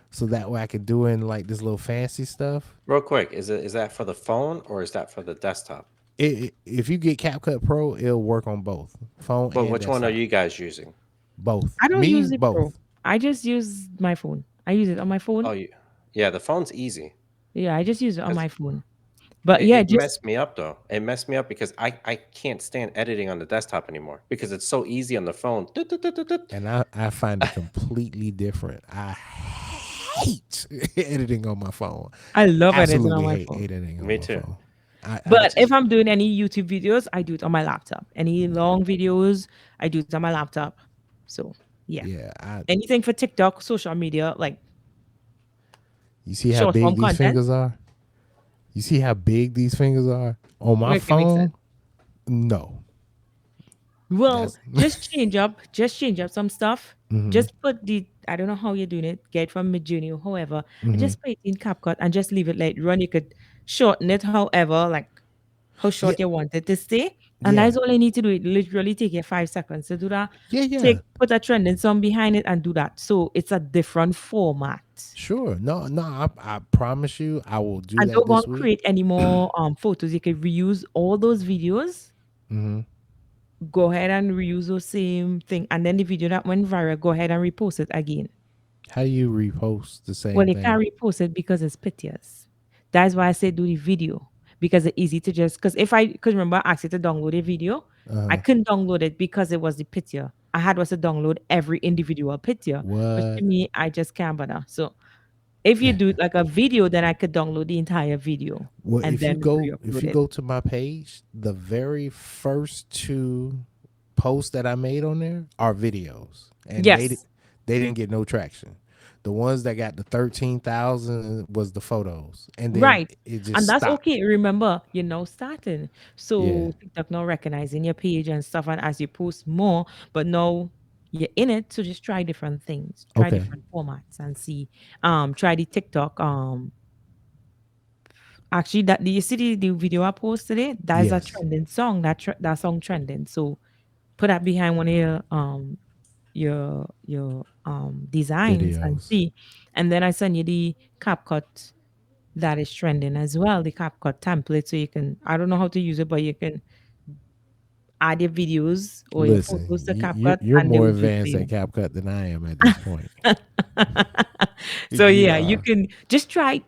so that way I could do in like this little fancy stuff. Real quick, is that for the phone or is that for the desktop? If you get CapCut Pro, it'll work on both phone But and which one are desktop. you guys using? Both. I don't Me, use the Pro. both. I just use my phone. I use it on my phone. Oh, you, yeah, the phone's easy Yeah, I just use it on because my phone. But it, yeah, it just messed me up though. It messed me up because I can't stand editing on the desktop anymore because it's so easy on the phone. Tut, tut, tut, tut, tut. And I find it completely different. I hate editing on my phone. I love editing on Absolutely my hate phone. editing on Me my too. phone. I But It's if just I'm doing any YouTube videos, I do it on my laptop. Any long videos, I do it on my laptop. So yeah. yeah, I Anything for TikTok, social media, like you see how short big form these content. fingers are? You see how big these fingers are? On my Make it make sense. phone? No. Well, That's just change up some stuff. Just put the I don't know how you're doing it, get it from Midjourney or however, and just put it in CapCut and just leave it like run. You could shorten it however, like how yeah, short you want it to stay. And yeah. that's all you need to do. It literally take you 5 seconds to do that. Yeah, yeah. Take put a trending song behind it and do that. So it's a different format. Sure. No, no, I promise you I will do And that don't go this and week. create any more photos. You can reuse all those videos. Go ahead and reuse those same thing. And then the video that went viral, go ahead and repost it again. How do you repost the Well, same you thing? can't repost it because it's pictures. That's why I said do the video because it's easy to just because if I could remember I asked you to download a video, I couldn't download it because it was the picture. I had was to download every individual picture, which to What? me I just can't bother. So if you do it like a video, then I could download the entire video Well, and then if re-upload you it. go to my page, the very first two posts that I made on there are videos, and Yes. they didn't get no traction. The ones that got the 13,000 was the photos, and then Right. it just And that's stopped. okay. Remember, you're now starting. Yeah. So TikTok now recognizing your page and stuff. And as you post more, but now you're in it. So just try different things, try Okay. different formats and see. Try the TikTok. Actually that you see the video I posted today, that is a Yes. trending song. That song trending. So put that behind one of your designs and Videos. see. And then I send you the CapCut that is trending as well, the CapCut template. So you can, I don't know how to use it, but you can add your videos or your Listen, photos to CapCut you're and they more will do it for advanced at you. CapCut than I am at this point. So You yeah, you are. can just try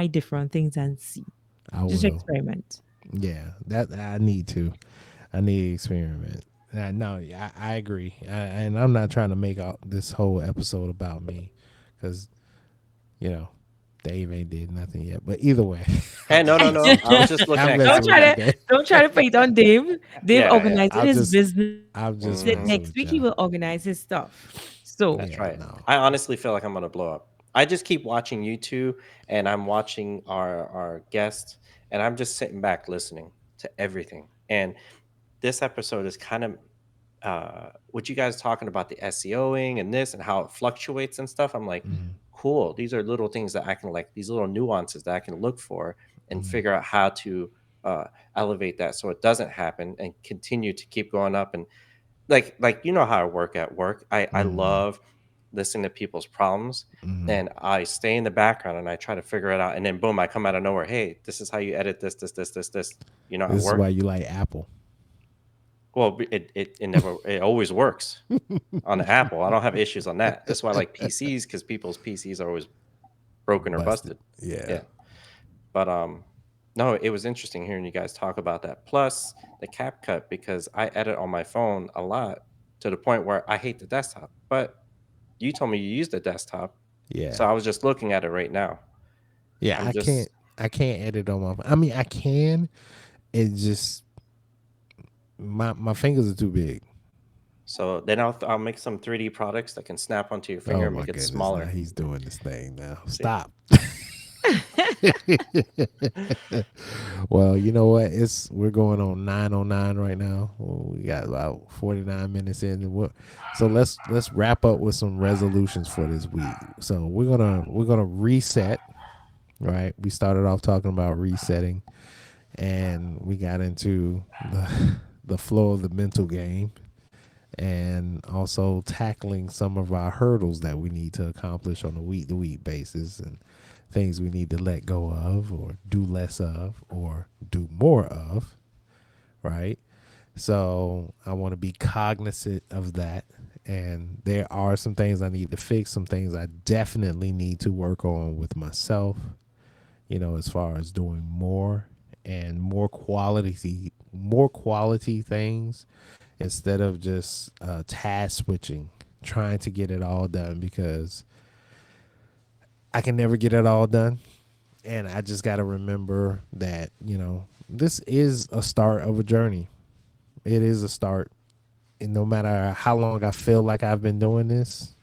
different things and see. I Just will. experiment. Yeah, that I need to. I need to experiment. No, I agree, and I'm not trying to make this whole episode about me, because you know Dave ain't did nothing yet. But either way, I'm Hey, no, just no, no. messing. I was just looking I'm at messing don't with try you, CapCut. to Dave. don't try to put it on Dave. Dave Yeah, yeah. organizing his business. I'm just Hmm. messing Next with week he y'all. will organize his stuff. So That's Yeah, right. no. I honestly feel like I'm gonna blow up. I just keep watching YouTube and I'm watching our guests and I'm just sitting back listening to everything. And this episode is kind of what you guys talking about the SEOing and this and how it fluctuates and stuff. I'm like, cool. These are little things that I can like these little nuances that I can look for and figure out how to uh, elevate that so it doesn't happen and continue to keep going up and like you know how I work at work. I love listening to people's problems and I stay in the background and I try to figure it out and then boom I come out of nowhere. Hey, this is how you edit this. You know, at This is why work. you like Apple. Well, it never it always works on the Apple. I don't have issues on that. That's why I like PCs because people's PCs are always broken or Busted. busted. Yeah. Yeah, but no, it was interesting hearing you guys talk about that. Plus the CapCut because I edit on my phone a lot to the point where I hate the desktop. But you told me you use the desktop, so Yeah. I was just looking at it right now. Yeah. I'm just I can't edit on my. I mean, I can. It just my fingers are too big. So then I'll make some 3D products that can snap onto your finger Oh and my make it goodness! Now smaller. he's doing this thing now. See? Stop. Well, you know what? We're going on 9:09 right now. Well, we got about 49 minutes in. So let's wrap up with some resolutions for this week. So we're gonna reset. Right. We started off talking about resetting, and we got into the flow of the mental game, and also tackling some of our hurdles that we need to accomplish on a week to week basis, and things we need to let go of or do less of or do more of, right? So I want to be cognizant of that. And there are some things I need to fix, some things I definitely need to work on with myself, as far as doing more and more quality things instead of just task switching, trying to get it all done, because I can never get it all done. And I just got to remember that, this is a start of a journey. It is a start. And no matter how long I feel like I've been doing this,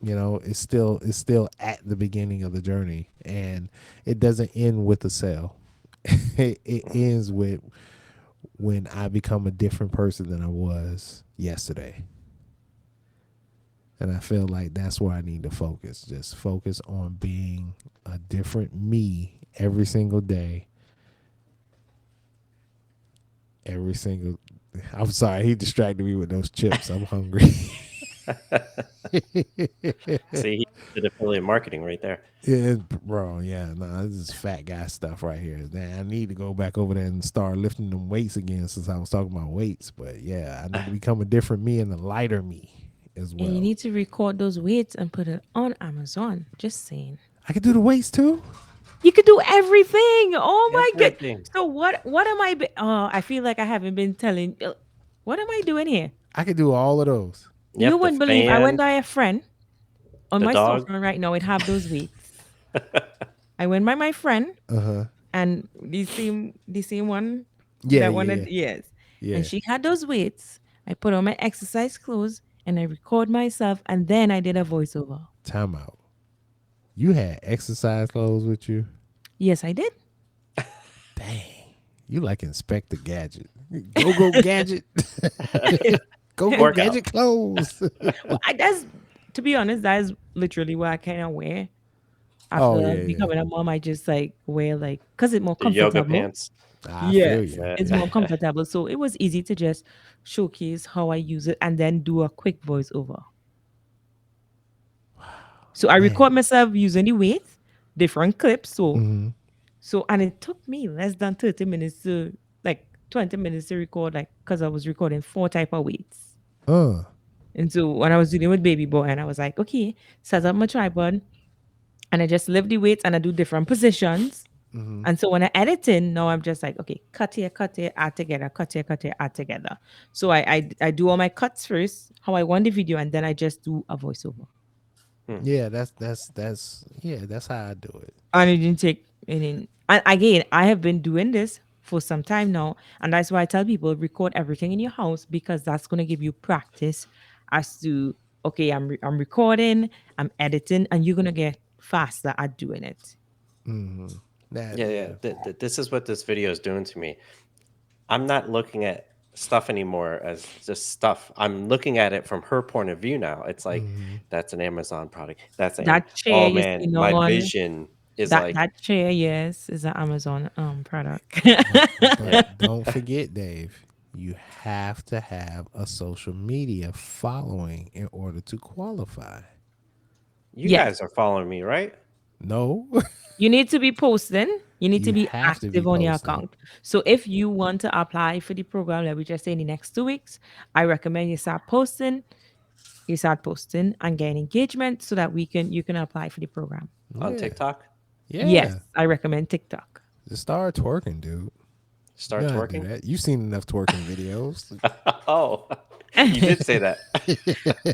it's still at the beginning of the journey, and it doesn't end with the sale. It ends with when I become a different person than I was yesterday. And I feel like that's where I need to focus. Just focus on being a different me every single day. Every single. I'm sorry, he distracted me with those chips. I'm hungry. See, he did affiliate marketing right there. Yeah, bro. Yeah, nah, this is fat guy stuff right here. Man, I need to go back over there and start lifting them weights again, since I was talking about weights. But yeah, I need to become a different me and a lighter me as And you well. need to record those weights and put it on Amazon. Just saying. I can do the weights too. You could do everything. Oh my god. Everything. So what am I oh, I feel like I haven't been telling what am I doing here? I can do all of those. You Yep, the wouldn't believe I went fan, by a friend on the my dog. storefront right now. It have those weights. I went by my friend Uh huh. and the same one Yeah, that yeah, wanted yeah, yes. And yeah. she had those weights. I put on my exercise clothes and I record myself and then I did a voiceover. Time out. You had exercise clothes with you. Yes, I did. Dang, you like Inspector Gadget. Go Gadget. Go Workout. Gadget clothes. Well, that's to be honest, that is literally what I kind of wear Oh after yeah, yeah. becoming a mom. I just like wear like because it's more The yoga comfortable. pants. I feel Yes, you. Yeah. it's more comfortable. So it was easy to just showcase how I use it and then do a quick voiceover. So I Man. record myself using the weights, different clips. So Mm-hmm. so and it took me less than 30 minutes to like 20 minutes to record like because I was recording four type of weights. Uh. And so when I was dealing with baby boy and I was like, okay, set up my tripod and I just lift the weights and I do different positions. Mm-hmm. And so when I edit in, now I'm just like, okay, cut here, add together, cut here, add together. So I do all my cuts first, how I want the video, and then I just do a voiceover. Hmm. Yeah, that's how I do it. And it didn't take any. And again, I have been doing this for some time now, and that's why I tell people record everything in your house because that's going to give you practice as to okay, I'm recording, I'm editing, and you're gonna get faster at doing it. Mm-hmm. That Yeah, yeah. yeah. This is what this video is doing to me. I'm not looking at stuff anymore as just stuff. I'm looking at it from her point of view now. It's like Mm-hmm. that's an Amazon product. That's an That chair oh you man, see now my on vision is that like that chair, yes, is an Amazon product. But but yeah. don't forget, Dave. You have to have a social media following in order to qualify. You Yes. guys are following me, right? No, You need to be posting. You need to you be have to be active on your posting. account. So if you want to apply for the program that we just say in the next 2 weeks, I recommend you start posting and gain engagement so that we can you can apply for the program. On Yeah, TikTok. Yes, yeah. I recommend TikTok. Just start twerking, dude. You Start know how to do twerking. that. You've seen enough twerking videos. Oh, you did say that.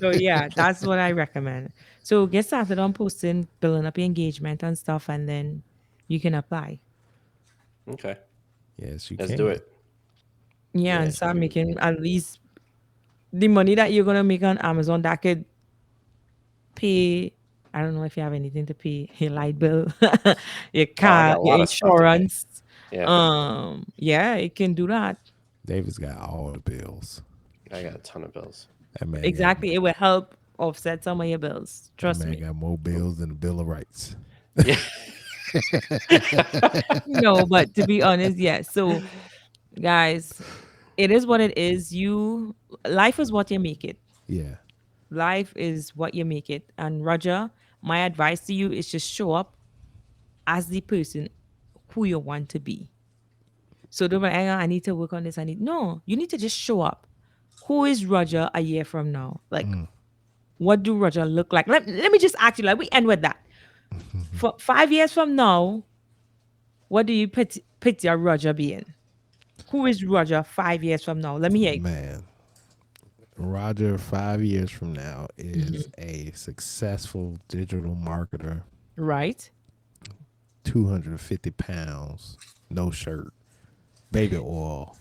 So yeah, that's what I recommend. So get started on posting, building up your engagement and stuff, and then you can apply. Okay, Yes, you let's do can. it. Yeah, and Yes, start you. making at least The money that you're gonna make on Amazon that could pay. I don't know if you have anything to pay your light bill, your Oh, I car, got a your lot of stuff to pay. insurance. Yeah, Yeah, it can do that. David's got all the bills. I got a ton of bills. That man got Exactly. It will help offset some of your bills. that Trust man me. got more bills than the Bill of Rights. Yeah. No, but to be honest, yes. So, guys, it is what it is. Life is what you make it. Yeah. Life is what you make it. And Roger, my advice to you is just show up as the person who you want to be. So don't be like, "Ah, I need to work on this. I need no. You need to just show up. Who is Roger a year from now? Like, what do Roger look like? Let me just ask you. Like, we end with that. For 5 years from now, what do you picture Roger being? Who is Roger 5 years from now? Let me hear it. Man, Roger 5 years from now is Mhm. a successful digital marketer, Right? 250 pounds, no shirt, baby oil,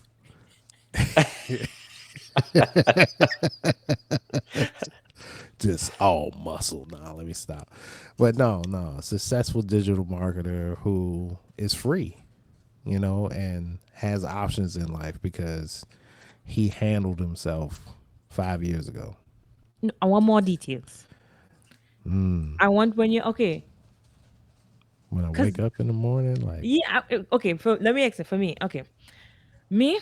just all muscle. Nah, let me stop. But no, no, successful digital marketer who is free, and has options in life because he handled himself 5 years ago. No, I want more details. Mm. I want when you okay, When I cause wake up in the morning, like, yeah, okay. Let me explain. For me, okay, me,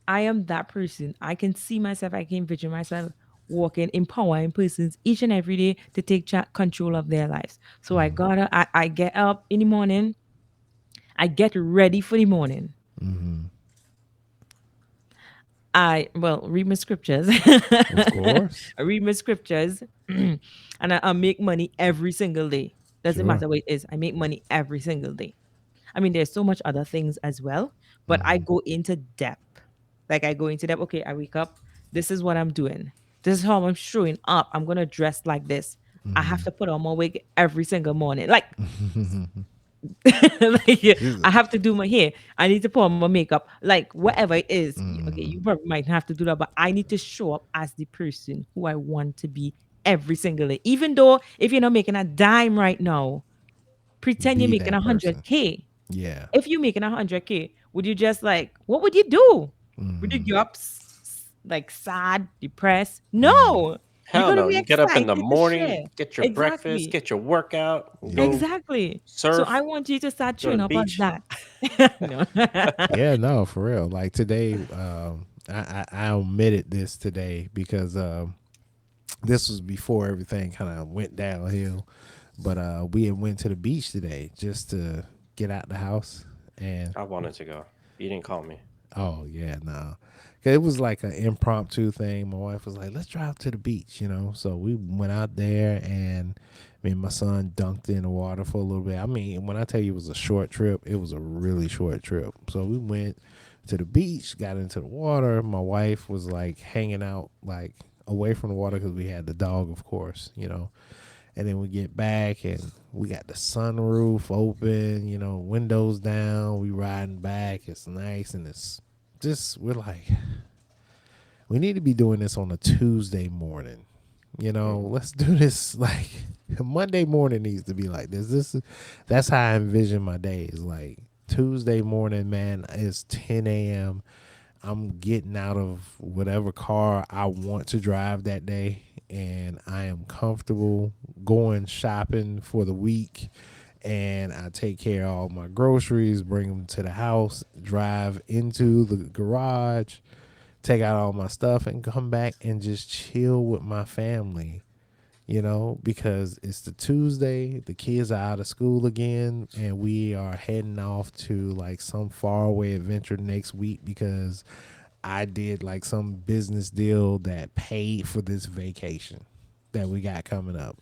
I am that person. I can see myself. I can envision myself walking, empowering persons each and every day to take control of their lives. So I get up in the morning. I get ready for the morning. mm-hmm. I well read my scriptures. Of course, I read my scriptures, and I make money every single day. Doesn't sure. matter what it is. I make money every single day. I mean, there's so much other things as well, but I Mm-hmm. go into depth. Like I go into depth. Okay, I wake up. This is what I'm doing. This is how I'm showing up. I'm gonna dress like this. I have to put on my wig every single morning. Like Mm-hmm. like, yeah, This I is- have to do my hair. I need to put on my makeup. Like whatever it is. Okay, mm, you probably might have to do that, but I need to show up as the person who I want to be every single day. Even though if you're not making a dime right now, pretend you're be making that a hundred person. k. Yeah. If you're making 100K, would you just like what would you do? Would you Mm-hmm. get up like sad, depressed? Mm-hmm. No, you're Hell gonna no. be You get up in the excited to morning, share. get your breakfast, Exactly. get your workout, Yeah. go Exactly. So I surf, want you to start go to showing the up as beach. that. No. Yeah, no, for real. Like today, I omitted this today because this was before everything kind of went downhill. But we had went to the beach today just to get out the house, and I wanted to go. You didn't call me. oh yeah, no. 'Cause it was like an impromptu thing. My wife was like, "Let's drive to the beach," So we went out there, and me and my son dunked in the water for a little bit. I mean, when I tell you it was a short trip, it was a really short trip. So we went to the beach, got into the water. My wife was like hanging out like away from the water because we had the dog, of course. And then we get back and we got the sunroof open, windows down. We riding back. It's nice and it's just we're like we need to be doing this on a Tuesday morning. Hmm. Let's do this like Monday morning needs to be like this. That's how I envision my day. Is like Tuesday morning, man. It's 10 a.m. I'm getting out of whatever car I want to drive that day, and I am comfortable going shopping for the week. And I take care of all my groceries, bring them to the house, drive into the garage, take out all my stuff, and come back and just chill with my family. Because it's the Tuesday, the kids are out of school again, and we are heading off to like some faraway adventure next week because I did like some business deal that paid for this vacation that we got coming up.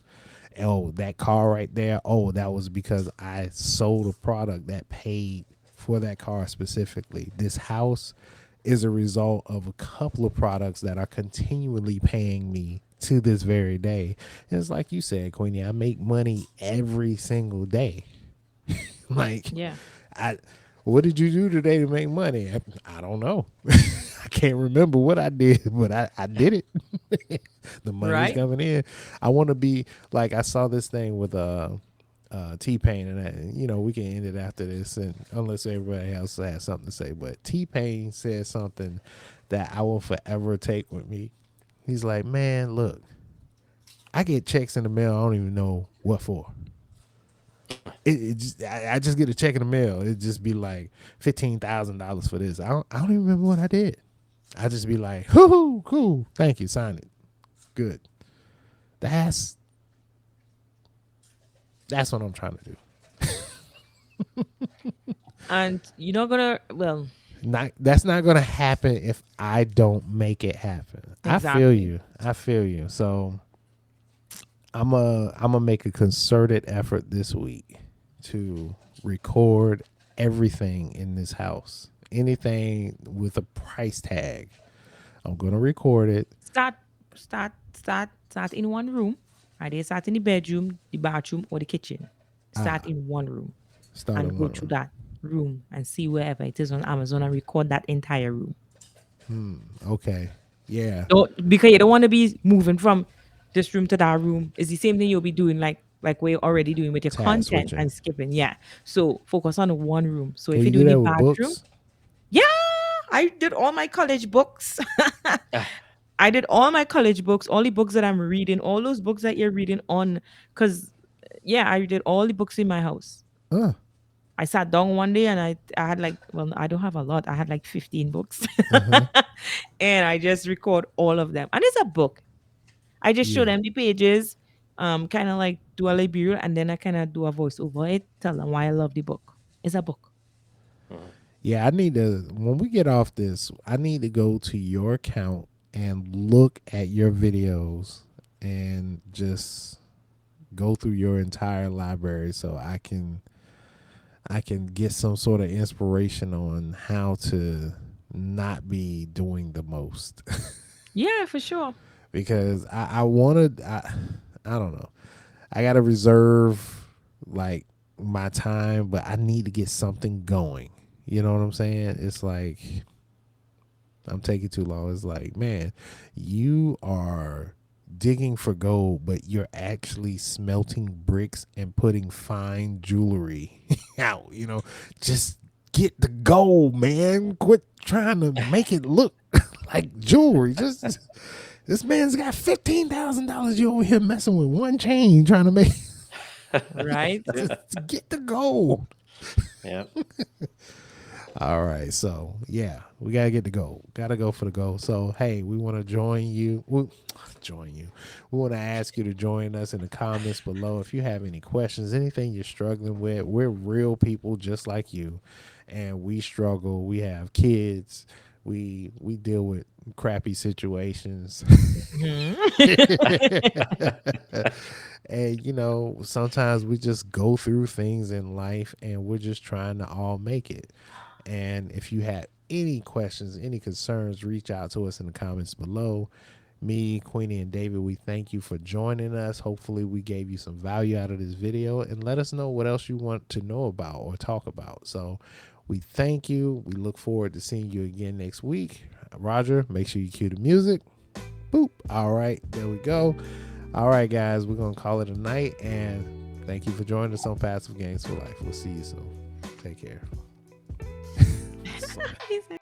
Oh, that car right there. Oh, that was because I sold a product that paid for that car specifically. This house is a result of a couple of products that are continually paying me to this very day. And it's like you said, Queenie, I make money every single day. Like, Yeah. I, what did you do today to make money? I don't know. I can't remember what I did, but I did it. The money's Right? coming in. I want to be like, I saw this thing with T Pain, and we can end it after this, and unless everybody else has something to say. But T Pain said something that I will forever take with me. He's like, man, look, I get checks in the mail. I don't even know what for. I just get a check in the mail. It just be like $15,000 for this. I don't even remember what I did. I just be like, hoo, cool, thank you, sign it, good. That's that's what I'm trying to do. And you're not gonna, well, Not That's not gonna happen if I don't make it happen. I feel exactly. you. I feel you. So I'm gonna make a concerted effort this week to record everything in this house. Anything with a price tag, I'm gonna record it. Start, start in one room. Either start in the bedroom, the bathroom, or the kitchen. Start Ah, in one room start and in go one through room. that room and see wherever it is on Amazon and record that entire room. Okay. Yeah. Don't, because you don't want to be moving from this room to that room. It's the same thing you'll be doing like what you're already doing with your Tab content switching. and skipping. Yeah. So focus on the one room. So Well, if you're you do doing the that with bathroom, books. yeah, I did all my college books. I did all my college books, all the books that I'm reading, all those books that you're reading on. Because, yeah, I did all the books in my house. Uh, I sat down one day and I had like, well, I don't have a lot. I had like 15 books. uh-huh. And I just record all of them. And it's a book. I just show Yeah. them the pages, kind of like do a review, and then I kind of do a voice over it, tell them why I love the book. It's a book. Mhm. Yeah, I need to, when we get off this, I need to go to your account and look at your videos and just go through your entire library so I can get some sort of inspiration on how to not be doing the most. Yeah, for sure. Because I wanted I don't know. I gotta reserve like my time, but I need to get something going. You know what I'm saying? It's like I'm taking too long. It's like, man, you are digging for gold, but you're actually smelting bricks and putting fine jewelry out. Just get the gold, man. Quit trying to make it look like jewelry. Just this man's got $15,000. You over here messing with one chain, trying to make Right? just get the gold. Yeah. All right, so yeah, we gotta get the goal. Gotta go for the goal. So hey, we want to join you. Join you. We want to ask you to join us in the comments below. If you have any questions, anything you're struggling with, we're real people just like you, and we struggle. We have kids. We deal with crappy situations. Mhm. And sometimes we just go through things in life and we're just trying to all make it. And if you have any questions, any concerns, reach out to us in the comments below. Me, Queenie, and David, we thank you for joining us. Hopefully we gave you some value out of this video, and let us know what else you want to know about or talk about. So we thank you. We look forward to seeing you again next week. Roger, make sure you cue the music. Boop. All right, there we go. All right, guys, we're going to call it a night, and thank you for joining us on Passive Games for Life. We'll see you soon. Take care. He said,